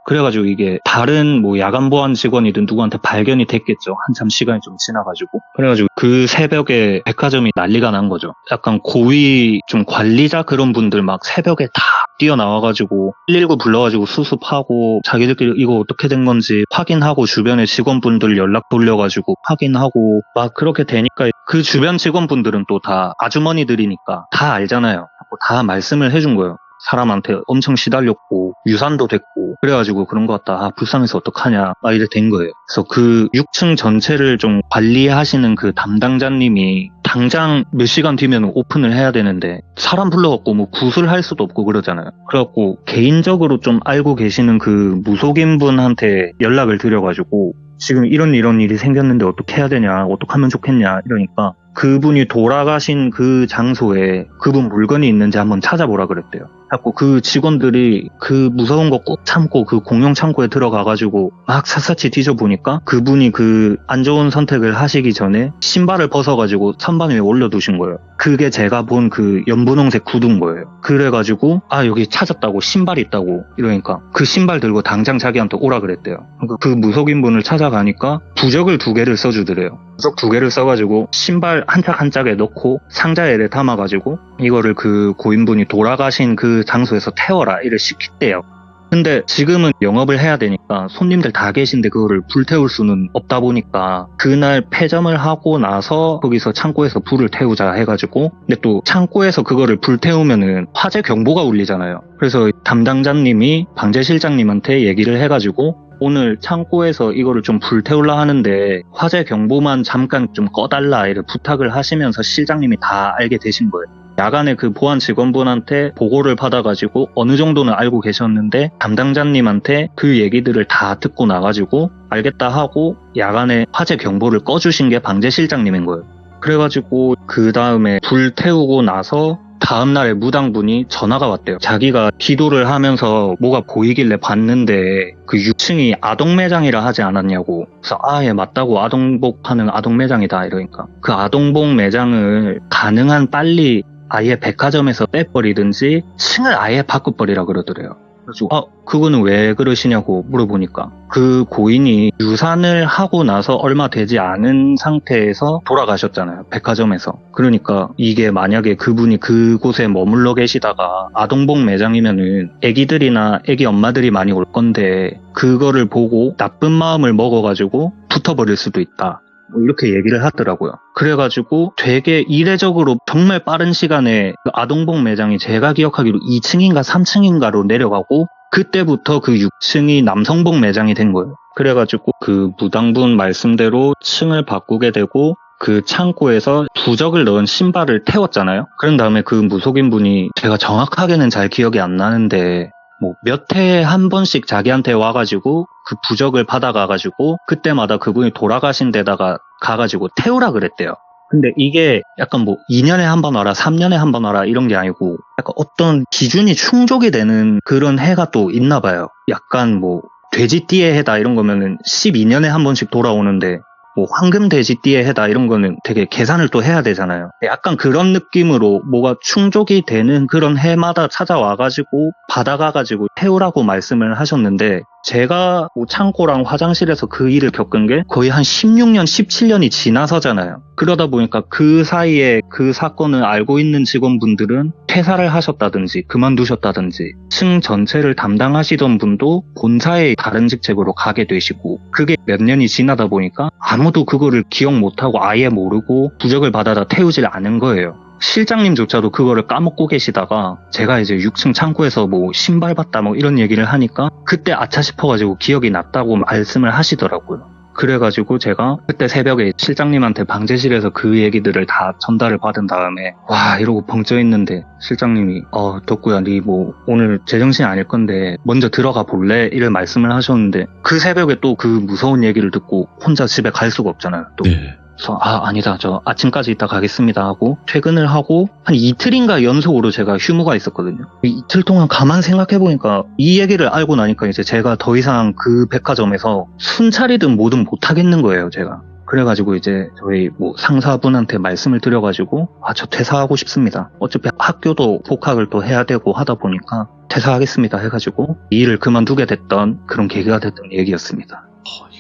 그래가지고 이게 다른 뭐 야간 보안 직원이든 누구한테 발견이 됐겠죠. 한참 시간이 좀 지나가지고. 그래가지고 그 새벽에 백화점이 난리가 난 거죠. 약간 고위 좀 관리자 그런 분들 막 새벽에 다 뛰어나와가지고 119 불러가지고 수습하고 자기들끼리 이거 어떻게 된 건지 확인하고 주변에 직원분들 연락 돌려가지고 확인하고 막 그렇게 되니까 그 주변 직원분들은 또 다 아주머니들이니까 다 알잖아요. 다 말씀을 해준 거예요. 사람한테 엄청 시달렸고 유산도 됐고 그래가지고 그런 것 같다. 불쌍해서 어떡하냐 막 이래 된 거예요. 그래서 그 6층 전체를 좀 관리하시는 그 담당자님이 당장 몇 시간 뒤면 오픈을 해야 되는데 사람 불러갖고 뭐 구술할 수도 없고 그러잖아요. 그래갖고 개인적으로 좀 알고 계시는 그 무속인 분한테 연락을 드려가지고 지금 이런 일이 생겼는데 어떻게 해야 되냐, 어떻게 하면 좋겠냐 이러니까 그분이 돌아가신 그 장소에 그분 물건이 있는지 한번 찾아보라 그랬대요. 자꾸 그 직원들이 그 무서운 거 꼭 참고 그 공용 창고에 들어가가지고 막 샅샅이 뒤져보니까 그분이 그 안 좋은 선택을 하시기 전에 신발을 벗어가지고 선반 위에 올려두신 거예요. 그게 제가 본 그 연분홍색 구두인 거예요. 그래가지고 여기 찾았다고 신발이 있다고 이러니까 그 신발 들고 당장 자기한테 오라 그랬대요. 그 무속인 분을 찾아가니까 부적을 2개를 써주더래요. 부적 2개를 써가지고 신발 한 짝 한 짝에 넣고 상자에 담아가지고 이거를 그 고인분이 돌아가신 그 장소에서 태워라 이를 시켰대요. 근데 지금은 영업을 해야 되니까 손님들 다 계신데 그거를 불태울 수는 없다 보니까 그날 폐점을 하고 나서 거기서 창고에서 불을 태우자 해가지고 근데 또 창고에서 그거를 불태우면은 화재 경보가 울리잖아요. 그래서 담당자님이 방재실장님한테 얘기를 해가지고 오늘 창고에서 이거를 좀 불태울라 하는데 화재 경보만 잠깐 좀 꺼달라 이를 부탁을 하시면서 실장님이 다 알게 되신 거예요. 야간에 그 보안 직원분한테 보고를 받아가지고 어느 정도는 알고 계셨는데 담당자님한테 그 얘기들을 다 듣고 나가지고 알겠다 하고 야간에 화재 경보를 꺼주신 게 방재실장님인 거예요. 그래가지고 그 다음에 불 태우고 나서 다음날에 무당분이 전화가 왔대요. 자기가 기도를 하면서 뭐가 보이길래 봤는데 그 6층이 아동매장이라 하지 않았냐고. 그래서 예 맞다고 아동복 하는 아동매장이다 이러니까 그 아동복 매장을 가능한 빨리 아예 백화점에서 빼버리든지 층을 아예 바꿔버리라 그러더래요. 그래서 그거는 왜 그러시냐고 물어보니까 그 고인이 유산을 하고 나서 얼마 되지 않은 상태에서 돌아가셨잖아요. 백화점에서. 그러니까 이게 만약에 그분이 그곳에 머물러 계시다가 아동복 매장이면은 애기들이나 애기 엄마들이 많이 올 건데 그거를 보고 나쁜 마음을 먹어가지고 붙어버릴 수도 있다. 이렇게 얘기를 하더라고요. 그래가지고 되게 이례적으로 정말 빠른 시간에 그 아동복 매장이 제가 기억하기로 2층인가 3층인가로 내려가고 그때부터 그 6층이 남성복 매장이 된 거예요. 그래가지고 그 무당분 말씀대로 층을 바꾸게 되고 그 창고에서 부적을 넣은 신발을 태웠잖아요. 그런 다음에 그 무속인 분이 제가 정확하게는 잘 기억이 안 나는데 뭐 몇 해에 한 번씩 자기한테 와가지고 그 부적을 받아가가지고 그때마다 그분이 돌아가신 데다가 가가지고 태우라 그랬대요. 근데 이게 약간 뭐 2년에 한 번 와라 3년에 한 번 와라 이런 게 아니고 약간 어떤 기준이 충족이 되는 그런 해가 또 있나 봐요. 약간 뭐 돼지띠의 해다 이런 거면은 12년에 한 번씩 돌아오는데 뭐 황금 돼지띠의 해다 이런 거는 되게 계산을 또 해야 되잖아요. 약간 그런 느낌으로 뭐가 충족이 되는 그런 해마다 찾아와가지고 받아가가지고 태우라고 말씀을 하셨는데 제가 뭐 창고랑 화장실에서 그 일을 겪은 게 거의 한 16년, 17년이 지나서잖아요. 그러다 보니까 그 사이에 그 사건을 알고 있는 직원분들은 퇴사를 하셨다든지 그만두셨다든지 층 전체를 담당하시던 분도 본사의 다른 직책으로 가게 되시고 그게 몇 년이 지나다 보니까 아무도 그거를 기억 못하고 아예 모르고 부적을 받아다 태우질 않은 거예요. 실장님조차도 그거를 까먹고 계시다가 제가 이제 6층 창고에서 뭐 신발 봤다 뭐 이런 얘기를 하니까 그때 아차 싶어가지고 기억이 났다고 말씀을 하시더라고요. 그래가지고 제가 그때 새벽에 실장님한테 방제실에서 그 얘기들을 다 전달을 받은 다음에 와 이러고 벙쪄 있는데 실장님이 덕구야 니 뭐 오늘 제정신 아닐 건데 먼저 들어가 볼래? 이런 말씀을 하셨는데 그 새벽에 또 그 무서운 얘기를 듣고 혼자 집에 갈 수가 없잖아요. 또. 네. 그래서 아니다 저 아침까지 있다 가겠습니다 하고 퇴근을 하고 한 이틀인가 연속으로 제가 휴무가 있었거든요. 이틀 동안 가만 생각해보니까 이 얘기를 알고 나니까 이제 제가 더 이상 그 백화점에서 순찰이든 뭐든 못하겠는 거예요 제가. 그래가지고 이제 저희 뭐 상사분한테 말씀을 드려가지고 저 퇴사하고 싶습니다. 어차피 학교도 복학을 또 해야 되고 하다 보니까 퇴사하겠습니다 해가지고 이 일을 그만두게 됐던 그런 계기가 됐던 얘기였습니다.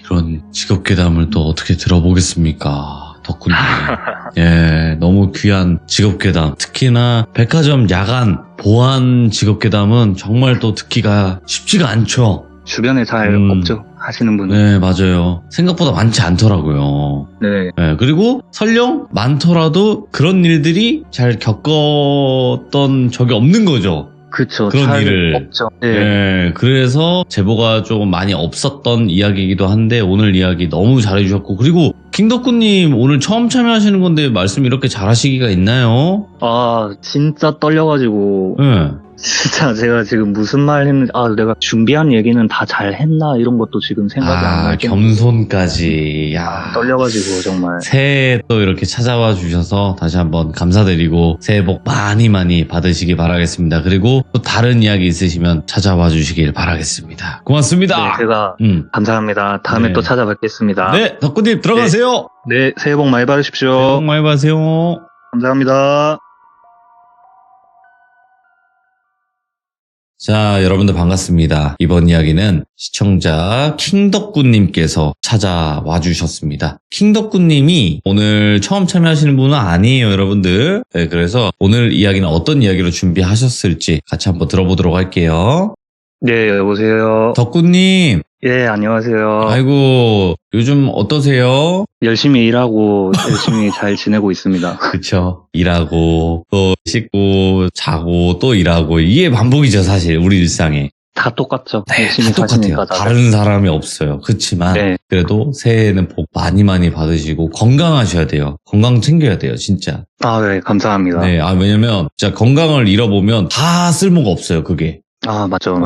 이런 직업괴담을 또 어떻게 들어보겠습니까? 덕분님. 예, 너무 귀한 직업괴담. 특히나 백화점 야간 보안 직업괴담은 정말 또 듣기가 쉽지가 않죠. 주변에 잘 없죠, 하시는 분은. 네, 맞아요. 생각보다 많지 않더라고요. 네. 네, 그리고 설령 많더라도 그런 일들이 잘 겪었던 적이 없는 거죠. 그쵸. 그런 잘 일을. 없죠. 네. 네, 그래서 제보가 조금 많이 없었던 이야기이기도 한데 오늘 이야기 너무 잘해주셨고, 그리고 킹덕구님 오늘 처음 참여하시는 건데 말씀 이렇게 잘하시기가 있나요? 아, 진짜 떨려가지고. 네. 진짜 제가 지금 무슨 말 했는지, 내가 준비한 얘기는 다 잘했나? 이런 것도 지금 생각이 안 나요. 겸손까지. 야, 떨려가지고 정말. 새해 또 이렇게 찾아와 주셔서 다시 한번 감사드리고 새해 복 많이 많이 받으시길 바라겠습니다. 그리고 또 다른 이야기 있으시면 찾아와 주시길 바라겠습니다. 고맙습니다. 네, 제가 감사합니다. 다음에 네. 또 찾아뵙겠습니다. 네, 덕구님 들어가세요. 네, 새해 복 많이 받으십시오. 새해 복 많이 받으세요. 감사합니다. 자, 여러분들 반갑습니다. 이번 이야기는 시청자 킹덕구님께서 찾아와 주셨습니다. 킹덕구님이 오늘 처음 참여하시는 분은 아니에요, 여러분들. 네, 그래서 오늘 이야기는 어떤 이야기로 준비하셨을지 같이 한번 들어보도록 할게요. 네, 여보세요. 덕구님, 예, 안녕하세요. 아이고, 요즘 어떠세요? 열심히 일하고 열심히 잘 지내고 있습니다. 그쵸. 일하고, 또 씻고, 자고, 또 일하고, 이게 반복이죠, 사실, 우리 일상에. 다 똑같죠. 네, 열심히 다 똑같아요. 사시니까 다들. 다른 사람이 없어요. 그렇지만 네. 그래도 새해에는 복 많이 많이 받으시고 건강하셔야 돼요. 건강 챙겨야 돼요, 진짜. 네, 감사합니다. 네, 왜냐면 진짜 건강을 잃어보면 다 쓸모가 없어요, 그게. 맞죠.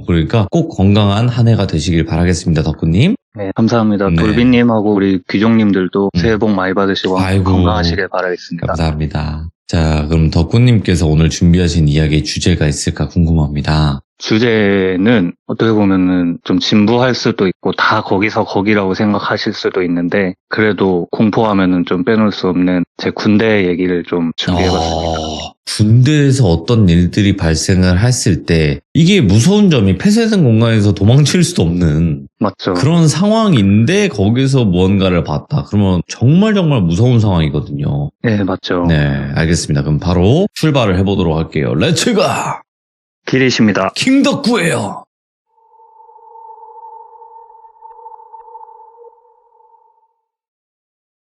그러니까 꼭 건강한 한 해가 되시길 바라겠습니다, 덕구님. 네, 감사합니다. 네. 돌비님하고 우리 귀종님들도 새해 복 많이 받으시고 아이고, 건강하시길 바라겠습니다. 감사합니다. 자, 그럼 덕구님께서 오늘 준비하신 이야기의 주제가 있을까 궁금합니다. 주제는 어떻게 보면은 좀 진부할 수도 있고 다 거기서 거기라고 생각하실 수도 있는데 그래도 공포하면은 좀 빼놓을 수 없는 제 군대 얘기를 좀 준비해봤습니다. 군대에서 어떤 일들이 발생을 했을 때 이게 무서운 점이 폐쇄된 공간에서 도망칠 수도 없는 맞죠? 그런 상황인데 거기서 무언가를 봤다. 그러면 정말 무서운 상황이거든요. 네, 맞죠. 네, 알겠습니다. 그럼 바로 출발을 해보도록 할게요. 렛츠가! 길이십니다. 킹덕구예요.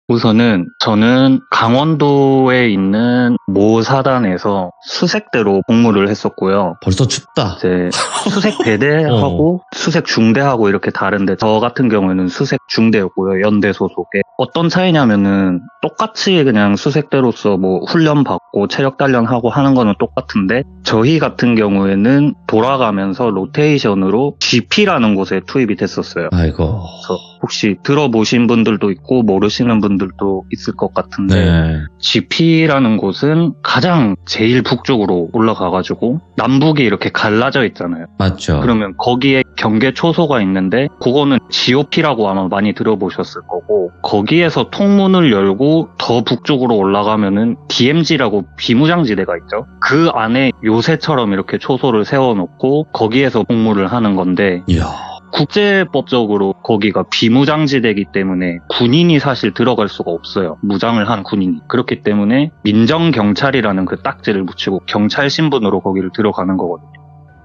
우선은 저는 강원도에 있는 모 사단에서 수색대로 복무를 했었고요. 벌써 춥다. 이제 수색 대대하고 수색 중대하고 이렇게 다른데 저 같은 경우에는 수색 중대였고요. 연대 소속에. 어떤 차이냐면은 똑같이 그냥 수색대로서 뭐 훈련 받고 체력 단련하고 하는 거는 똑같은데 저희 같은 경우에는 돌아가면서 로테이션으로 GP라는 곳에 투입이 됐었어요. 아이고. 그래서 혹시 들어보신 분들도 있고 모르시는 분들도 있을 것 같은데 네. GP라는 곳은 가장 제일 북쪽으로 올라가가지고 남북이 이렇게 갈라져 있잖아요. 맞죠. 그러면 거기에 경계 초소가 있는데 그거는 GOP라고 아마 많이 들어보셨을 거고 거기에서 통문을 열고 더 북쪽으로 올라가면은 DMZ라고 비무장지대가 있죠. 그 안에 요새처럼 이렇게 초소를 세워놓고 거기에서 복무를 하는 건데 이야. 국제법적으로 거기가 비무장지대이기 때문에 군인이 사실 들어갈 수가 없어요. 무장을 한 군인이. 그렇기 때문에 민정경찰이라는 그 딱지를 붙이고 경찰 신분으로 거기를 들어가는 거거든요.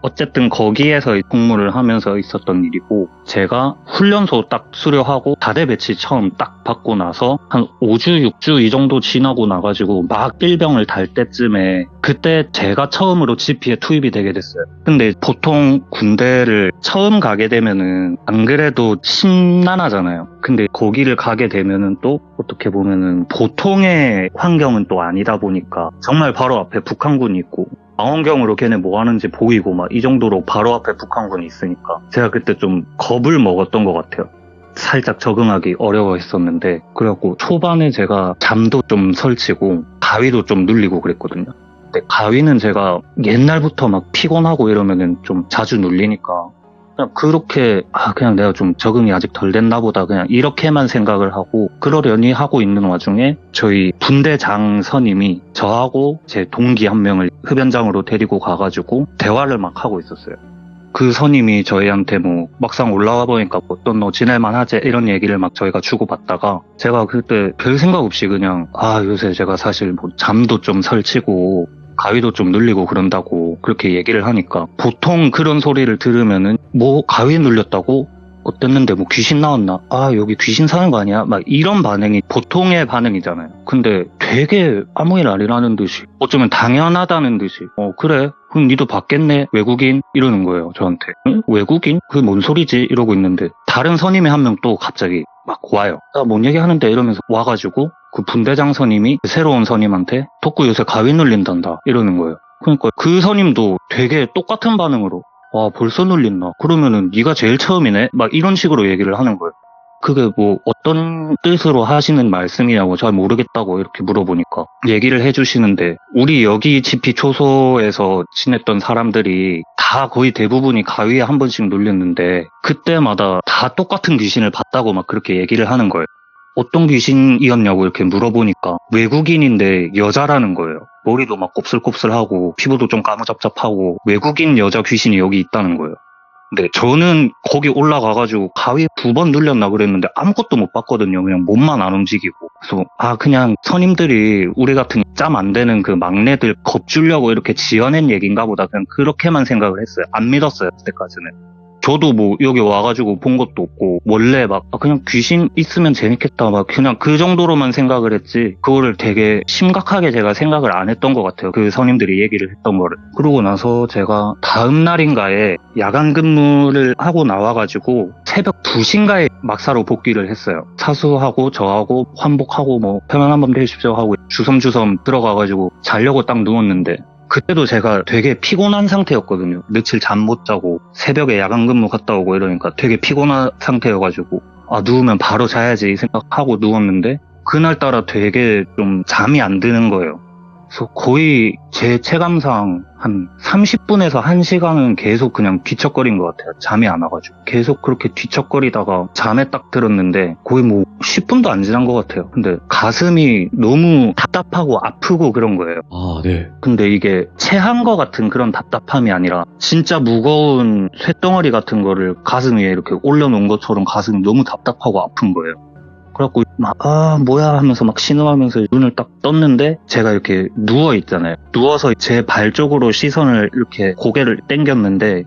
어쨌든 거기에서 복무를 하면서 있었던 일이고 제가 훈련소 딱 수료하고 다대 배치 처음 딱 받고 나서 한 5주, 6주 이 정도 지나고 나가지고 막 일병을 달 때쯤에 그때 제가 처음으로 GP에 투입이 되게 됐어요. 근데 보통 군대를 처음 가게 되면은 안 그래도 심란하잖아요. 근데 거기를 가게 되면은 또 어떻게 보면은 보통의 환경은 또 아니다 보니까 정말 바로 앞에 북한군이 있고 망원경으로 걔네 뭐 하는지 보이고 막 이 정도로 바로 앞에 북한군이 있으니까 제가 그때 좀 겁을 먹었던 것 같아요. 살짝 적응하기 어려워했었는데 그래갖고 초반에 제가 잠도 좀 설치고 가위도 좀 눌리고 그랬거든요. 근데 가위는 제가 옛날부터 막 피곤하고 이러면은 좀 자주 눌리니까 그냥 그렇게 그냥 내가 좀 적응이 아직 덜 됐나 보다 그냥 이렇게만 생각을 하고 그러려니 하고 있는 와중에 저희 분대장 선임이 저하고 제 동기 한 명을 흡연장으로 데리고 가가지고 대화를 막 하고 있었어요. 그 선임이 저희한테 뭐 막상 올라와 보니까 어떤 너 지낼만 하지 이런 얘기를 막 저희가 주고받다가 제가 그때 별 생각 없이 그냥 요새 제가 사실 뭐 잠도 좀 설치고 가위도 좀 눌리고 그런다고 그렇게 얘기를 하니까 보통 그런 소리를 들으면은 뭐 가위 눌렸다고? 어땠는데 뭐 귀신 나왔나? 여기 귀신 사는 거 아니야? 막 이런 반응이 보통의 반응이잖아요. 근데 되게 아무 일 아니라는 듯이 어쩌면 당연하다는 듯이 그래? 그럼 니도 봤겠네? 외국인? 이러는 거예요 저한테. 응? 외국인? 그게 뭔 소리지? 이러고 있는데 다른 선임이 한 명 또 갑자기 막 와요. 뭔 얘기 하는데 이러면서 와가지고 그 분대장 선임이 새로운 선임한테 덕구 요새 가위 눌린단다 이러는 거예요. 그러니까 그 선임도 되게 똑같은 반응으로 벌써 눌린다. 그러면은 네가 제일 처음이네? 막 이런 식으로 얘기를 하는 거예요. 그게 뭐 어떤 뜻으로 하시는 말씀이냐고 잘 모르겠다고 이렇게 물어보니까 얘기를 해주시는데 우리 여기 GP 초소에서 지냈던 사람들이 다 거의 대부분이 가위에 한 번씩 눌렸는데 그때마다 다 똑같은 귀신을 봤다고 막 그렇게 얘기를 하는 거예요. 어떤 귀신이었냐고 이렇게 물어보니까 외국인인데 여자라는 거예요. 머리도 막 곱슬곱슬하고 피부도 좀 까무잡잡하고 외국인 여자 귀신이 여기 있다는 거예요. 근데 저는 거기 올라가가지고 가위 2번 눌렸나 그랬는데 아무것도 못 봤거든요. 그냥 몸만 안 움직이고. 그래서 그냥 선임들이 우리 같은 짬 안 되는 그 막내들 겁주려고 이렇게 지어낸 얘기인가 보다. 그냥 그렇게만 생각을 했어요. 안 믿었어요 그때까지는. 저도 뭐 여기 와가지고 본 것도 없고 원래 막 그냥 귀신 있으면 재밌겠다 막 그냥 그 정도로만 생각을 했지 그거를 되게 심각하게 제가 생각을 안 했던 것 같아요. 그 선임들이 얘기를 했던 거를. 그러고 나서 제가 다음 날인가에 야간 근무를 하고 나와가지고 새벽 2시인가에 막사로 복귀를 했어요. 사수하고 저하고 환복하고 뭐 편안 한번 되십시오 하고 주섬주섬 들어가가지고 자려고 딱 누웠는데 그때도 제가 되게 피곤한 상태였거든요. 며칠 잠 못 자고 새벽에 야간 근무 갔다 오고 이러니까 되게 피곤한 상태여가지고 누우면 바로 자야지 이 생각하고 누웠는데 그날따라 되게 좀 잠이 안 드는 거예요. 그래서 거의 제 체감상 한 30분에서 1시간은 계속 그냥 뒤척거린 것 같아요. 잠이 안 와가지고. 계속 그렇게 뒤척거리다가 잠에 딱 들었는데 거의 뭐 10분도 안 지난 것 같아요. 근데 가슴이 너무 답답하고 아프고 그런 거예요. 네. 근데 이게 체한 것 같은 그런 답답함이 아니라 진짜 무거운 쇳덩어리 같은 거를 가슴 위에 이렇게 올려놓은 것처럼 가슴이 너무 답답하고 아픈 거예요. 그래갖고 막 뭐야 하면서 막 신음하면서 눈을 딱 떴는데 제가 이렇게 누워있잖아요. 누워서 제 발 쪽으로 시선을 이렇게 고개를 당겼는데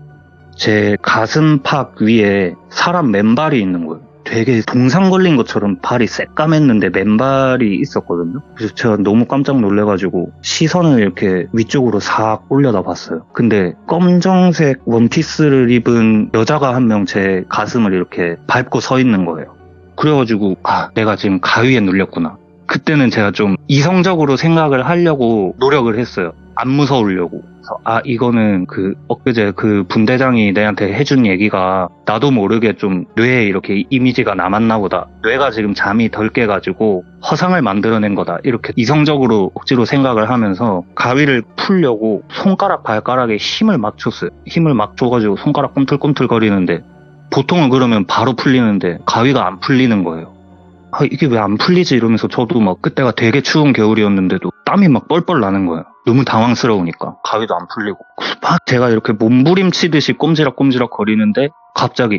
제 가슴팍 위에 사람 맨발이 있는 거예요. 되게 동상 걸린 것처럼 발이 새까맸는데 맨발이 있었거든요. 그래서 제가 너무 깜짝 놀래가지고 시선을 이렇게 위쪽으로 싹 올려다 봤어요. 근데 검정색 원피스를 입은 여자가 한 명 제 가슴을 이렇게 밟고 서 있는 거예요. 그래가지고 내가 지금 가위에 눌렸구나. 그때는 제가 좀 이성적으로 생각을 하려고 노력을 했어요. 안 무서우려고. 그래서 이거는 엊그제 그 분대장이 내한테 해준 얘기가 나도 모르게 좀 뇌에 이렇게 이미지가 남았나 보다. 뇌가 지금 잠이 덜 깨가지고 허상을 만들어낸 거다. 이렇게 이성적으로 억지로 생각을 하면서 가위를 풀려고 손가락 발가락에 힘을 막 줬어요. 힘을 막 줘가지고 손가락 꿈틀꿈틀 거리는데 보통은 그러면 바로 풀리는데 가위가 안 풀리는 거예요. 이게 왜 안 풀리지 이러면서 저도 막 그때가 되게 추운 겨울이었는데도 땀이 막 뻘뻘 나는 거예요. 너무 당황스러우니까 가위도 안 풀리고 막 제가 이렇게 몸부림치듯이 꼼지락꼼지락 거리는데 갑자기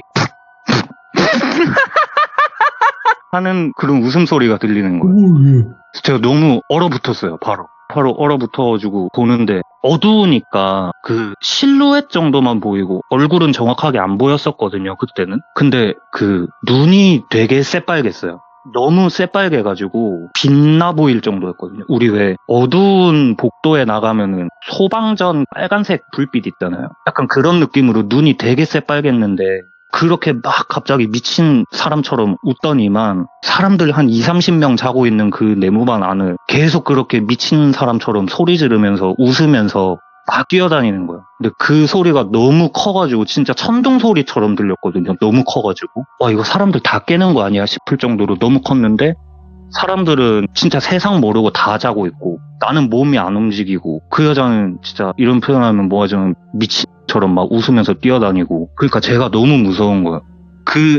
하는 그런 웃음소리가 들리는 거예요. 제가 너무 얼어붙었어요. 바로 얼어붙어가지고 보는데 어두우니까 그 실루엣 정도만 보이고 얼굴은 정확하게 안 보였었거든요 그때는. 근데 그 눈이 되게 새빨갰어요. 너무 새빨개가지고 빛나 보일 정도였거든요. 우리 왜 어두운 복도에 나가면은 소방전 빨간색 불빛 있잖아요. 약간 그런 느낌으로 눈이 되게 새빨갰는데 그렇게 막 갑자기 미친 사람처럼 웃더니만 사람들 한 20-30명 자고 있는 그 네모반 안을 계속 그렇게 미친 사람처럼 소리 지르면서 웃으면서 막 뛰어다니는 거예요. 근데 그 소리가 너무 커가지고 진짜 천둥 소리처럼 들렸거든요. 너무 커가지고 이거 사람들 다 깨는 거 아니야 싶을 정도로 너무 컸는데 사람들은 진짜 세상 모르고 다 자고 있고 나는 몸이 안 움직이고 그 여자는 진짜 이런 표현하면 뭐하자면 미친 아기처럼 막 웃으면서 뛰어다니고, 그러니까 제가 너무 무서운 거예요.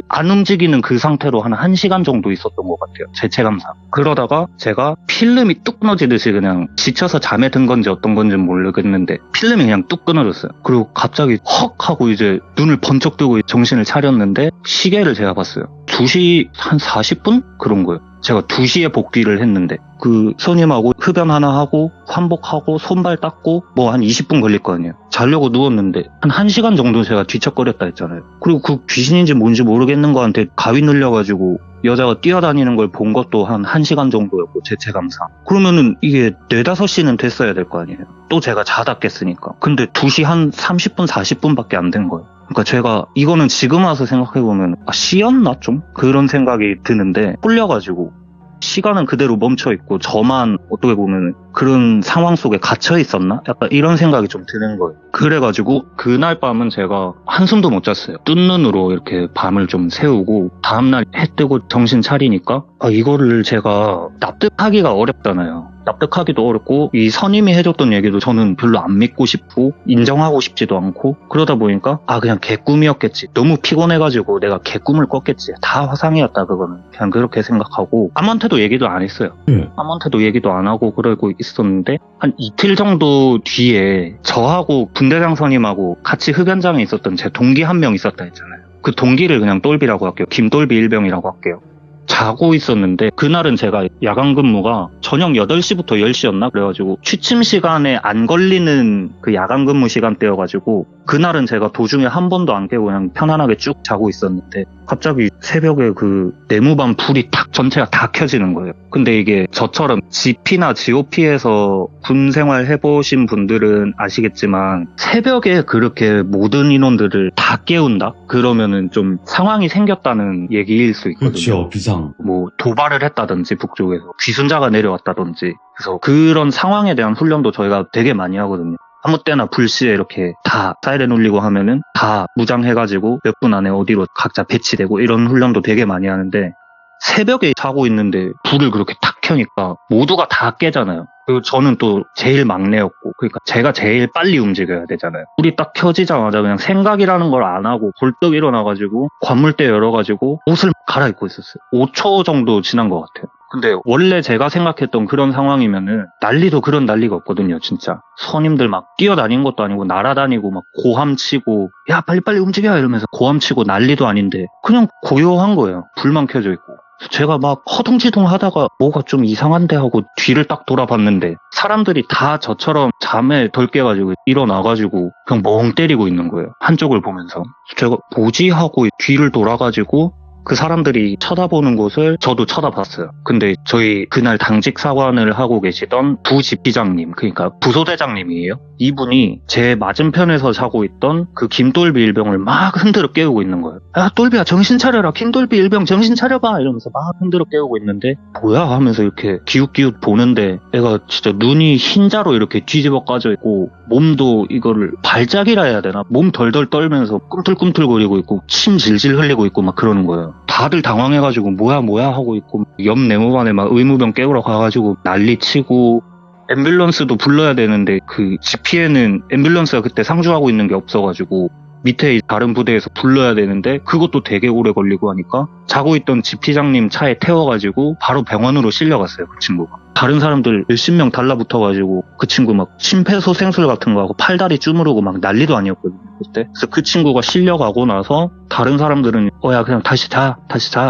안 움직이는 그 상태로 한 1시간 정도 있었던 것 같아요. 제 체감상. 그러다가 제가 필름이 뚝 끊어지듯이 그냥 지쳐서 잠에 든 건지 어떤 건지 모르겠는데 필름이 그냥 뚝 끊어졌어요. 그리고 갑자기 헉 하고 이제 눈을 번쩍 뜨고 정신을 차렸는데 시계를 제가 봤어요. 2시 한 40분? 그런 거예요. 제가 2시에 복귀를 했는데 그 선임하고 흡연 하나 하고 환복하고 손발 닦고 뭐 한 20분 걸릴 거 아니에요. 자려고 누웠는데 한 1시간 정도 제가 뒤척거렸다 했잖아요. 그리고 그 귀신인지 뭔지 모르겠는 거한테 가위 눌려가지고 여자가 뛰어다니는 걸 본 것도 한 1시간 정도였고 제 체감상. 그러면은 이게 4, 5시는 됐어야 될 거 아니에요. 또 제가 자다 깼으니까. 근데 2시 한 30분, 40분밖에 안 된 거예요. 그러니까 제가 이거는 지금 와서 생각해보면 씨였나 좀? 그런 생각이 드는데 홀려가지고 시간은 그대로 멈춰있고 저만 어떻게 보면 그런 상황 속에 갇혀 있었나? 약간 이런 생각이 좀 드는 거예요. 그래가지고 그날 밤은 제가 한숨도 못 잤어요. 뜬 눈으로 이렇게 밤을 좀 새우고 다음날 해 뜨고 정신 차리니까 이거를 제가 납득하기가 어렵잖아요. 납득하기도 어렵고 이 선임이 해줬던 얘기도 저는 별로 안 믿고 싶고 인정하고 싶지도 않고 그러다 보니까 그냥 개꿈이었겠지. 너무 피곤해가지고 내가 개꿈을 꿨겠지. 다 화상이었다 그거는. 그냥 그렇게 생각하고 아무한테도 얘기도 안 했어요. 아무한테도 얘기도 안 하고 그러고 있었는데 한 이틀 정도 뒤에 저하고 분대장 선임하고 같이 흡연장에 있었던 제 동기 한 명 있었다 했잖아요. 그 동기를 그냥 똘비라고 할게요. 김똘비 일병이라고 할게요. 자고 있었는데 그날은 제가 야간 근무가 저녁 8시부터 10시였나? 그래가지고 취침 시간에 안 걸리는 그 야간 근무 시간대여가지고 그날은 제가 도중에 한 번도 안 깨고 그냥 편안하게 쭉 자고 있었는데 갑자기 새벽에 그 네모반 불이 탁 전체가 다 켜지는 거예요. 근데 이게 저처럼 GP나 GOP에서 군 생활 해보신 분들은 아시겠지만 새벽에 그렇게 모든 인원들을 다 깨운다? 그러면은 좀 상황이 생겼다는 얘기일 수 있거든요. 그렇죠. 비상. 뭐 도발을 했다든지 북쪽에서 귀순자가 내려왔다든지 그래서 그런 상황에 대한 훈련도 저희가 되게 많이 하거든요. 아무 때나 불시에 이렇게 다 사이렌 울리고 하면은 다 무장해가지고 몇 분 안에 어디로 각자 배치되고 이런 훈련도 되게 많이 하는데 새벽에 자고 있는데 불을 그렇게 탁 켜니까 모두가 다 깨잖아요. 그리고 저는 또 제일 막내였고 그러니까 제가 제일 빨리 움직여야 되잖아요. 불이 딱 켜지자마자 그냥 생각이라는 걸 안 하고 벌떡 일어나가지고 관물대 열어가지고 옷을 갈아입고 있었어요. 5초 정도 지난 것 같아요. 근데 원래 제가 생각했던 그런 상황이면은 난리도 그런 난리가 없거든요. 진짜 선임들 막 뛰어다니는 것도 아니고 날아다니고 막 고함치고 야 빨리빨리 움직여 이러면서 고함치고 난리도 아닌데 그냥 고요한 거예요. 불만 켜져 있고 제가 막 허둥지둥 하다가 뭐가 좀 이상한데 하고 뒤를 딱 돌아봤는데 사람들이 다 저처럼 잠에 덜 깨가지고 일어나가지고 그냥 멍 때리고 있는 거예요. 한쪽을 보면서 제가 뭐지 하고 뒤를 돌아가지고 그 사람들이 쳐다보는 곳을 저도 쳐다봤어요. 근데 저희 그날 당직 사관을 하고 계시던 부지피장님, 그러니까 부소대장님이에요. 이분이 제 맞은편에서 자고 있던 그 김똘비 일병을 막 흔들어 깨우고 있는 거예요. 야 똘비야 정신 차려라. 김똘비 일병 정신 차려봐. 이러면서 막 흔들어 깨우고 있는데 뭐야 하면서 이렇게 기웃기웃 보는데 애가 진짜 눈이 흰자로 이렇게 뒤집어 까져 있고 몸도 이거를 발작이라 해야 되나? 몸 덜덜 떨면서 꿈틀꿈틀거리고 있고 침 질질 흘리고 있고 막 그러는 거예요. 다들 당황해가지고 뭐야 하고 있고 옆 네모반에 막 의무병 깨우러 가가지고 난리치고 앰뷸런스도 불러야 되는데 그 GP에는 앰뷸런스가 그때 상주하고 있는 게 없어가지고 밑에 다른 부대에서 불러야 되는데 그것도 되게 오래 걸리고 하니까 자고 있던 GP장님 차에 태워가지고 바로 병원으로 실려갔어요. 그 친구가. 다른 사람들 몇십 명 달라붙어가지고 그 친구 막 심폐소생술 같은 거 하고 팔다리 쭈무르고 막 난리도 아니었거든요. 그때. 그래서 그 친구가 실려가고 나서 다른 사람들은 야 그냥 다시 자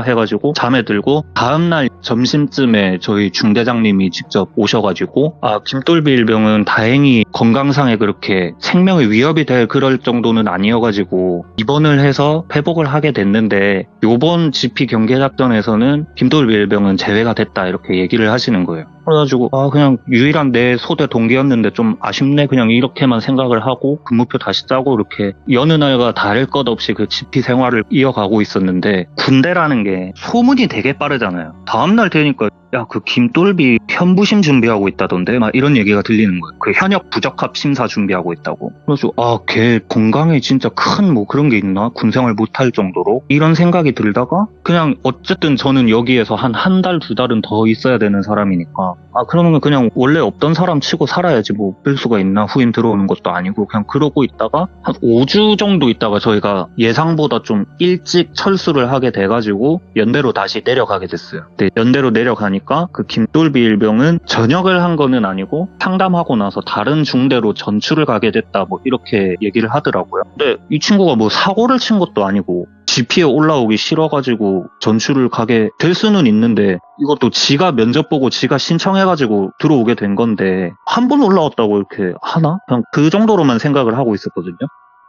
해가지고 잠에 들고 다음날 점심쯤에 저희 중대장님이 직접 오셔가지고 김똘비 일병은 다행히 건강상에 그렇게 생명의 위협이 될 그럴 정도는 아니어가지고 입원을 해서 회복을 하게 됐는데 요번 GP 경계작전에서는 김똘비 일병은 제외가 됐다 이렇게 얘기를 하시는 거예요. 그래가지고 그냥 유일한 내 소대 동기였는데 좀 아쉽네 그냥 이렇게만 생각을 하고 근무표 다시 짜고 이렇게 여느 날과 다를 것 없이 그 GP 생활을 이어가고 있었는데 군대라는 게 소문이 되게 빠르잖아요. 다음날 되니까 야, 그 김돌비 현부심 준비하고 있다던데? 막 이런 얘기가 들리는 거예요. 그 현역 부적합 심사 준비하고 있다고. 그래서 걔 건강에 진짜 큰 뭐 그런 게 있나? 군생활 못할 정도로? 이런 생각이 들다가 그냥 어쨌든 저는 여기에서 한 달, 두 달은 더 있어야 되는 사람이니까 그러면 그냥 원래 없던 사람 치고 살아야지 뭐 뺄 수가 있나? 후임 들어오는 것도 아니고 그냥 그러고 있다가 한 5주 정도 있다가 저희가 예상보다 좀 일찍 철수를 하게 돼가지고 연대로 다시 내려가게 됐어요. 근데 연대로 내려가니까 그 김돌비 일병은 전역을 한 거는 아니고 상담하고 나서 다른 중대로 전출을 가게 됐다 뭐 이렇게 얘기를 하더라고요. 근데 이 친구가 뭐 사고를 친 것도 아니고 GP에 올라오기 싫어가지고 전출을 가게 될 수는 있는데 이것도 지가 면접 보고 지가 신청해가지고 들어오게 된 건데 한 번 올라왔다고 이렇게 하나? 그냥 그 정도로만 생각을 하고 있었거든요.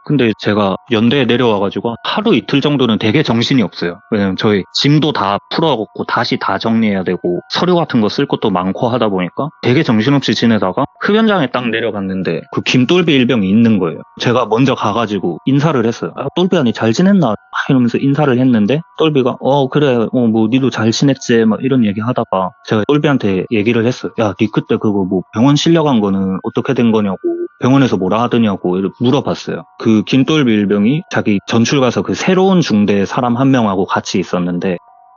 근데 제가 연대에 내려와가지고 하루 이틀 정도는 되게 정신이 없어요. 왜냐면 저희 짐도 다 풀어갖고 다시 다 정리해야 되고 서류 같은 거 쓸 것도 많고 하다 보니까 되게 정신없이 지내다가 흡연장에 딱 내려갔는데 그 김돌비 일병이 있는 거예요. 제가 먼저 가가지고 인사를 했어요. 돌비야 니 잘 지냈나? 이러면서 인사를 했는데 돌비가 그래 뭐 니도 잘 지냈지 막 이런 얘기 하다가 제가 돌비한테 얘기를 했어요. 야 니 그때 그거 뭐 병원 실려간 거는 어떻게 된 거냐고 병원에서 뭐라 하더냐고 물어봤어요. 그 김돌비 일병이 자기 전출 가서 그 새로운 중대 사람 한 명하고 같이 있었는데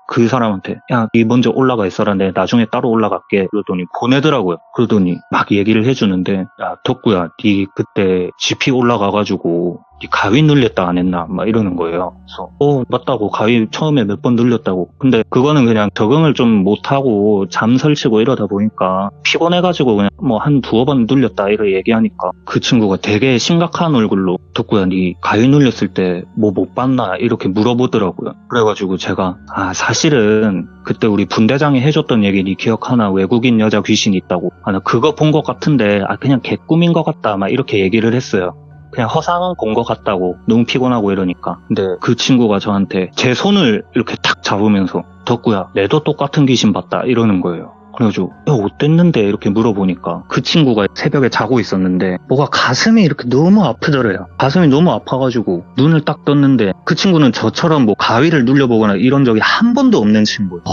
그 사람한테 야, 니 먼저 올라가 있어라. 내 나중에 따로 올라갈게. 그러더니 보내더라고요. 그러더니 막 얘기를 해주는데 야, 덕구야, 니 그때 GP 올라가가지고 니 가위 눌렸다 안 했나? 막 이러는 거예요. 그래서 맞다고 가위 처음에 몇 번 눌렸다고. 근데 그거는 그냥 적응을 좀 못하고 잠 설치고 이러다 보니까 피곤해가지고 그냥 뭐 한 두어 번 눌렸다 이렇게 얘기하니까 그 친구가 되게 심각한 얼굴로 덕구야 니 가위 눌렸을 때 뭐 못 봤나? 이렇게 물어보더라고요. 그래가지고 제가 사실은 그때 우리 분대장이 해줬던 얘기 니 기억하나? 외국인 여자 귀신이 있다고. 나 그거 본 것 같은데 그냥 개꿈인 것 같다 막 이렇게 얘기를 했어요. 그냥 허상은 본 것 같다고. 너무 피곤하고 이러니까. 근데 그 친구가 저한테 제 손을 이렇게 탁 잡으면서 덕구야 내도 똑같은 귀신 봤다 이러는 거예요. 그래가지고 야 어땠는데 이렇게 물어보니까 그 친구가 새벽에 자고 있었는데 뭐가 가슴이 이렇게 너무 아프더래요. 가슴이 너무 아파가지고 눈을 딱 떴는데 그 친구는 저처럼 뭐 가위를 눌려보거나 이런 적이 한 번도 없는 친구예요.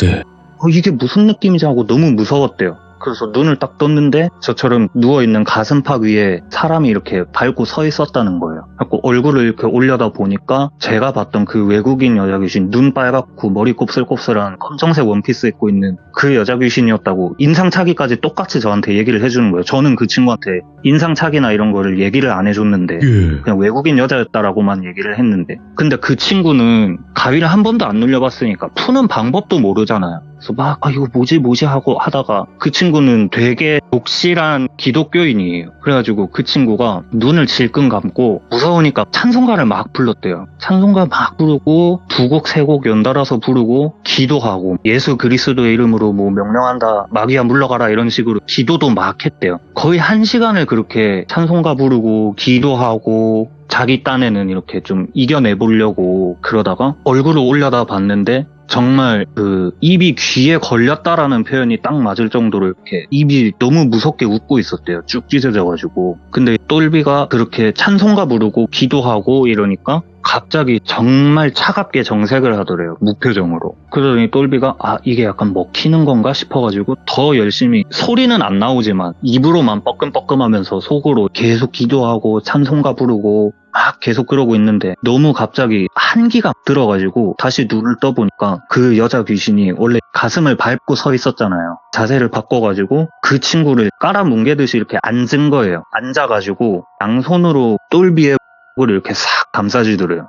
네. 이게 무슨 느낌이지 하고 너무 무서웠대요. 그래서 눈을 딱 떴는데 저처럼 누워있는 가슴팍 위에 사람이 이렇게 밟고 서 있었다는 거예요. 그래서 얼굴을 이렇게 올려다 보니까 제가 봤던 그 외국인 여자 귀신, 눈 빨갛고 머리 곱슬곱슬한 검정색 원피스 입고 있는 그 여자 귀신이었다고 인상착의까지 똑같이 저한테 얘기를 해주는 거예요. 저는 그 친구한테 인상착의나 이런 거를 얘기를 안 해줬는데 그냥 외국인 여자였다라고만 얘기를 했는데 근데 그 친구는 가위를 한 번도 안 눌려봤으니까 푸는 방법도 모르잖아요. 그래서 막 이거 뭐지 하고 하다가 그 친구는 되게 독실한 기독교인이에요. 그래가지고 그 친구가 눈을 질끈 감고 무서우니까 찬송가를 막 불렀대요. 찬송가 막 부르고 두 곡 세 곡 연달아서 부르고 기도하고 예수 그리스도의 이름으로 뭐 명령한다 마귀야 물러가라 이런 식으로 기도도 막 했대요. 거의 1시간을 그렇게 찬송가 부르고 기도하고 자기 딴에는 이렇게 좀 이겨내보려고 그러다가 얼굴을 올려다 봤는데 정말 그 입이 귀에 걸렸다라는 표현이 딱 맞을 정도로 이렇게 입이 너무 무섭게 웃고 있었대요. 쭉 찢어져가지고. 근데 똘비가 그렇게 찬송가 부르고 기도하고 이러니까 갑자기 정말 차갑게 정색을 하더래요. 무표정으로. 그러더니 똘비가 이게 약간 먹히는 건가 싶어가지고 더 열심히 소리는 안 나오지만 입으로만 뻐끔뻐끔하면서 속으로 계속 기도하고 찬송가 부르고 막 계속 그러고 있는데 너무 갑자기 한기가 들어가지고 다시 눈을 떠보니까 그 여자 귀신이 원래 가슴을 밟고 서 있었잖아요. 자세를 바꿔가지고 그 친구를 깔아뭉개듯이 이렇게 앉은 거예요. 앉아가지고 양손으로 똘비의 을 이렇게 싹 감싸주더래요.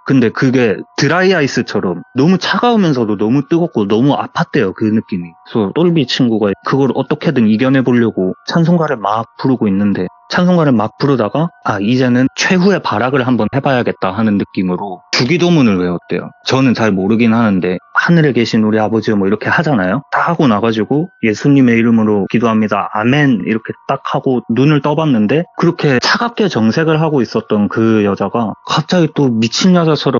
근데 그게 드라이 아이스처럼 너무 차가우면서도 너무 뜨겁고 너무 아팠대요. 그 느낌이. 그래서 똘비 친구가 그걸 어떻게든 이겨내보려고 찬송가를 막 부르고 있는데 찬송가를 막 부르다가 이제는 최후의 발악을 한번 해봐야겠다 하는 느낌으로 주기도문을 외웠대요. 저는 잘 모르긴 하는데 하늘에 계신 우리 아버지 뭐 이렇게 하잖아요. 딱 하고 나가지고 예수님의 이름으로 기도합니다. 아멘 이렇게 딱 하고 눈을 떠봤는데 그렇게 차갑게 정색을 하고 있었던 그 여자가 갑자기 또 미친 여자처럼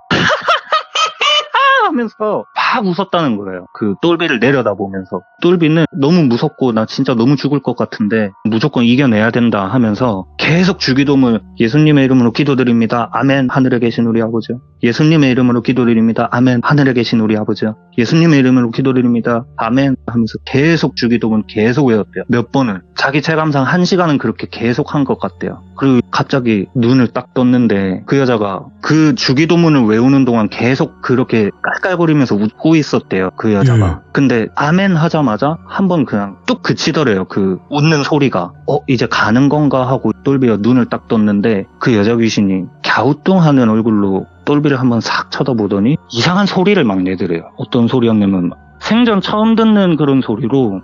하면서 막 웃었다는 거예요. 그 똘비를 내려다보면서. 똘비는 너무 무섭고 나 진짜 너무 죽을 것 같은데 무조건 이겨내야 된다 하면서 계속 주기도문 예수님의 이름으로 기도드립니다. 아멘. 하늘에 계신 우리 아버지. 예수님의 이름으로 기도드립니다. 아멘. 하늘에 계신 우리 아버지. 예수님의 이름으로 기도드립니다. 아멘. 하면서 계속 주기도문 계속 외웠대요. 몇 번을. 자기 체감상 1시간은 그렇게 계속 한 것 같대요. 그리고 갑자기 눈을 딱 떴는데 그 여자가 그 주기도문을 외우는 동안 계속 그렇게 깔깔거리면서 웃고 있었대요. 그 여자가. 근데 아멘 하자마자 한 번 그냥 뚝 그치더래요. 그 웃는 소리가. 이제 가는 건가 하고 똘비가 눈을 딱 떴는데 그 여자 귀신이 갸우뚱하는 얼굴로 똘비를 한번 싹 쳐다보더니 이상한 소리를 막 내더래요. 어떤 소리였냐면 생전 처음 듣는 그런 소리로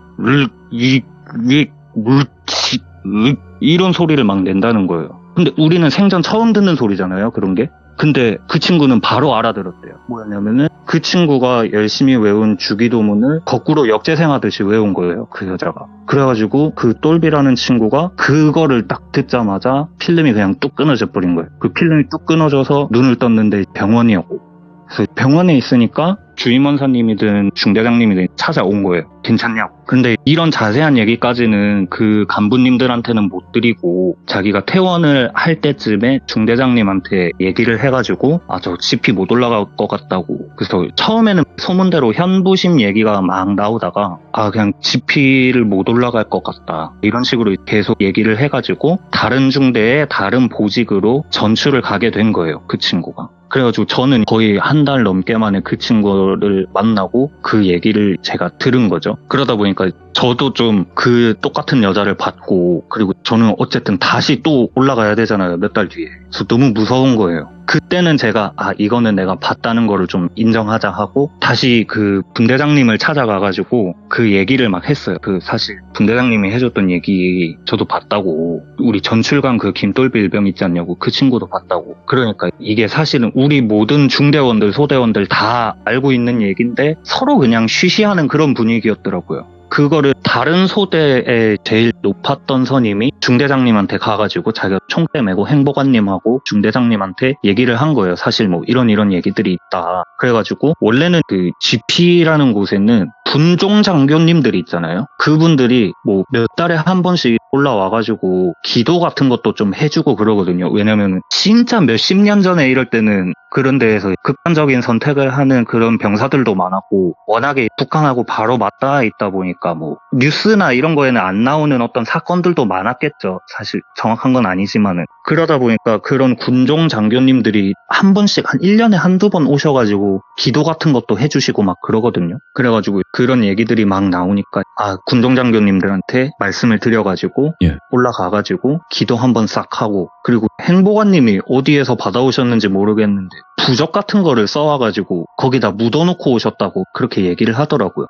이런 소리를 막 낸다는 거예요. 근데 우리는 생전 처음 듣는 소리잖아요, 그런 게. 근데 그 친구는 바로 알아들었대요. 뭐였냐면은 그 친구가 열심히 외운 주기도문을 거꾸로 역재생하듯이 외운 거예요, 그 여자가. 그래가지고 그 똘비라는 친구가 그거를 딱 듣자마자 필름이 그냥 뚝 끊어져 버린 거예요. 그 필름이 뚝 끊어져서 눈을 떴는데 병원이었고. 그래서 병원에 있으니까 주임원사님이든 중대장님이든 찾아온 거예요. 괜찮냐고. 근데 이런 자세한 얘기까지는 그 간부님들한테는 못 드리고 자기가 퇴원을 할 때쯤에 중대장님한테 얘기를 해가지고 저 GP 못 올라갈 것 같다고. 그래서 처음에는 소문대로 현부심 얘기가 막 나오다가 그냥 GP를 못 올라갈 것 같다. 이런 식으로 계속 얘기를 해가지고 다른 중대에 다른 보직으로 전출을 가게 된 거예요. 그 친구가. 그래가지고 저는 거의 한 달 넘게 만에 그 친구를 만나고 그 얘기를 제가 들은 거죠. 그러다 보니까 저도 좀 그 똑같은 여자를 봤고, 그리고 저는 어쨌든 다시 또 올라가야 되잖아요, 몇 달 뒤에. 그래서 너무 무서운 거예요. 그때는 제가 이거는 내가 봤다는 거를 좀 인정하자 하고 다시 그 분대장님을 찾아가가지고 그 얘기를 막 했어요. 그 사실 분대장님이 해줬던 얘기 저도 봤다고. 우리 전출간 그 김돌비 일병 있지 않냐고. 그 친구도 봤다고. 그러니까 이게 사실은 우리 모든 중대원들 소대원들 다 알고 있는 얘기인데 서로 그냥 쉬쉬하는 그런 분위기였더라고요. 그거를 다른 소대에 제일 높았던 선임이 중대장님한테 가가지고 자기가 총대 메고 행보관님하고 중대장님한테 얘기를 한 거예요. 사실 뭐 이런 얘기들이 있다. 그래가지고 원래는 그 GP라는 곳에는 군종 장교님들이 있잖아요. 그분들이 뭐 몇 달에 한 번씩 올라와가지고 기도 같은 것도 좀 해주고 그러거든요. 왜냐면 진짜 몇십 년 전에 이럴 때는 그런 데에서 극단적인 선택을 하는 그런 병사들도 많았고, 워낙에 북한하고 바로 맞닿아 있다 보니까 뭐 뉴스나 이런 거에는 안 나오는 어떤 사건들도 많았겠죠. 사실 정확한 건 아니지만은. 그러다 보니까 그런 군종 장교님들이 한 번씩 한 1년에 한두 번 오셔가지고 기도 같은 것도 해주시고 막 그러거든요. 그래가지고 그런 얘기들이 막 나오니까 군종 장교님들한테 말씀을 드려가지고 올라가가지고 기도 한번 싹 하고, 그리고 행보관님이 어디에서 받아오셨는지 모르겠는데 부적 같은 거를 써와가지고 거기다 묻어놓고 오셨다고 그렇게 얘기를 하더라고요.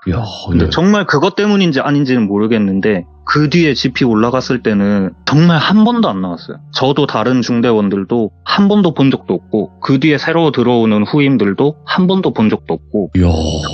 근데 정말 그것 때문인지 아닌지는 모르겠는데 그 뒤에 GP 올라갔을 때는 정말 한 번도 안 나왔어요. 저도 다른 중대원들도 한 번도 본 적도 없고, 그 뒤에 새로 들어오는 후임들도 한 번도 본 적도 없고,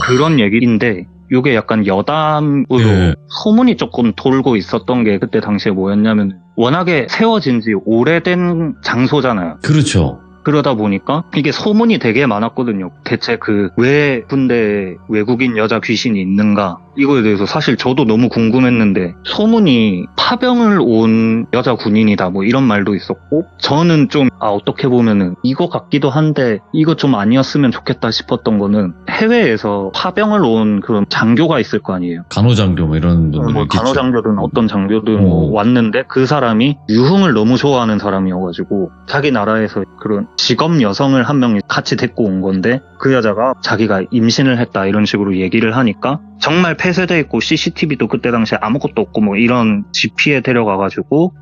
그런 얘기인데 이게 약간 여담으로 소문이 조금 돌고 있었던 게 그때 당시에 뭐였냐면, 워낙에 세워진 지 오래된 장소잖아요. 그렇죠. 그러다 보니까 이게 소문이 되게 많았거든요. 대체 왜 군대에 외국인 여자 귀신이 있는가, 이거에 대해서 사실 저도 너무 궁금했는데, 소문이 파병을 온 여자 군인이다 뭐 이런 말도 있었고, 저는 좀 어떻게 보면은 이거 같기도 한데 이거 좀 아니었으면 좋겠다 싶었던 거는, 해외에서 파병을 온 그런 장교가 있을 거 아니에요. 간호장교 뭐 이런 분들 뭐 간호장교든 어떤 장교든 왔는데 그 사람이 유흥을 너무 좋아하는 사람이어가지고 자기 나라에서 그런 직업 여성을 한 명이 같이 데리고 온 건데, 그 여자가 자기가 임신을 했다 이런 식으로 얘기를 하니까 정말 폐쇄돼 있고 CCTV도 그때 당시에 아무것도 없고 뭐 이런 GP에 데려가가지고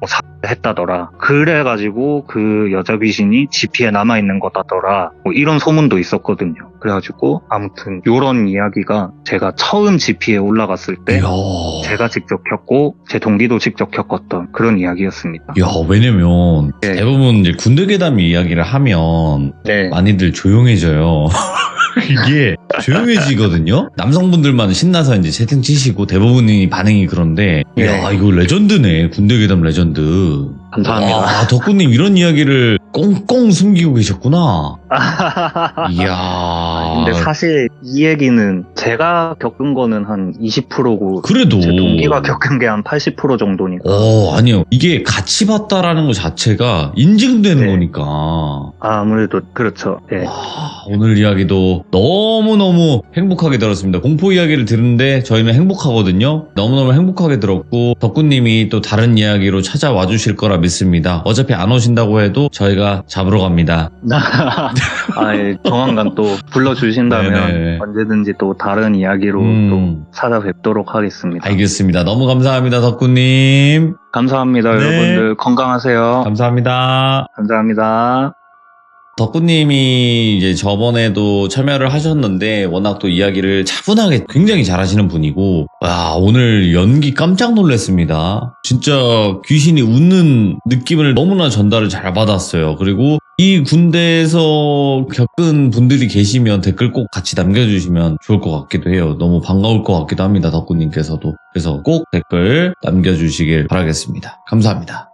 했다더라. 그래가지고 그 여자 귀신이 GP에 남아있는 거다더라. 뭐 이런 소문도 있었거든요. 그래가지고 아무튼 요런 이야기가 제가 처음 GP에 올라갔을 때 제가 직접 겪고 제 동기도 직접 겪었던 그런 이야기였습니다. 왜냐면 대부분 이제 군대 괴담 이야기를 하면 많이들 조용해져요. 이게 조용해지거든요. 남성분들만 신나서 이제 채팅 치시고 대부분이 반응이 그런데, 이거 레전드네. 군대 괴담 레전드. 감사합니다. 덕구님 이런 이야기를 꽁꽁 숨기고 계셨구나. 이야, 근데 사실 이 얘기는 제가 겪은 거는 한 20%고 그래도 제 동기가 겪은 게 한 80% 정도니까. 아니요. 이게 같이 봤다라는 것 자체가 인증되는 네. 거니까. 아무래도 그렇죠. 예. 오늘 이야기도 너무너무 행복하게 들었습니다. 공포 이야기를 들은데 저희는 행복하거든요. 너무너무 행복하게 들었고 덕구님이 또 다른 이야기로 찾아와 주실 거라 믿습니다. 어차피 안 오신다고 해도 저희가 잡으러 갑니다. 예. 조만간 또 불러주신다면 네네. 언제든지 또 다른 이야기로 또 찾아뵙도록 하겠습니다. 알겠습니다. 너무 감사합니다, 덕구님. 감사합니다. 네. 여러분들 건강하세요. 감사합니다. 감사합니다. 덕구님이 이제 저번에도 참여를 하셨는데 워낙 또 이야기를 차분하게 굉장히 잘하시는 분이고 오늘 연기 깜짝 놀랐습니다. 진짜 귀신이 웃는 느낌을 너무나 전달을 잘 받았어요. 그리고 이 군대에서 겪은 분들이 계시면 댓글 꼭 같이 남겨주시면 좋을 것 같기도 해요. 너무 반가울 것 같기도 합니다. 덕구님께서도. 그래서 꼭 댓글 남겨주시길 바라겠습니다. 감사합니다.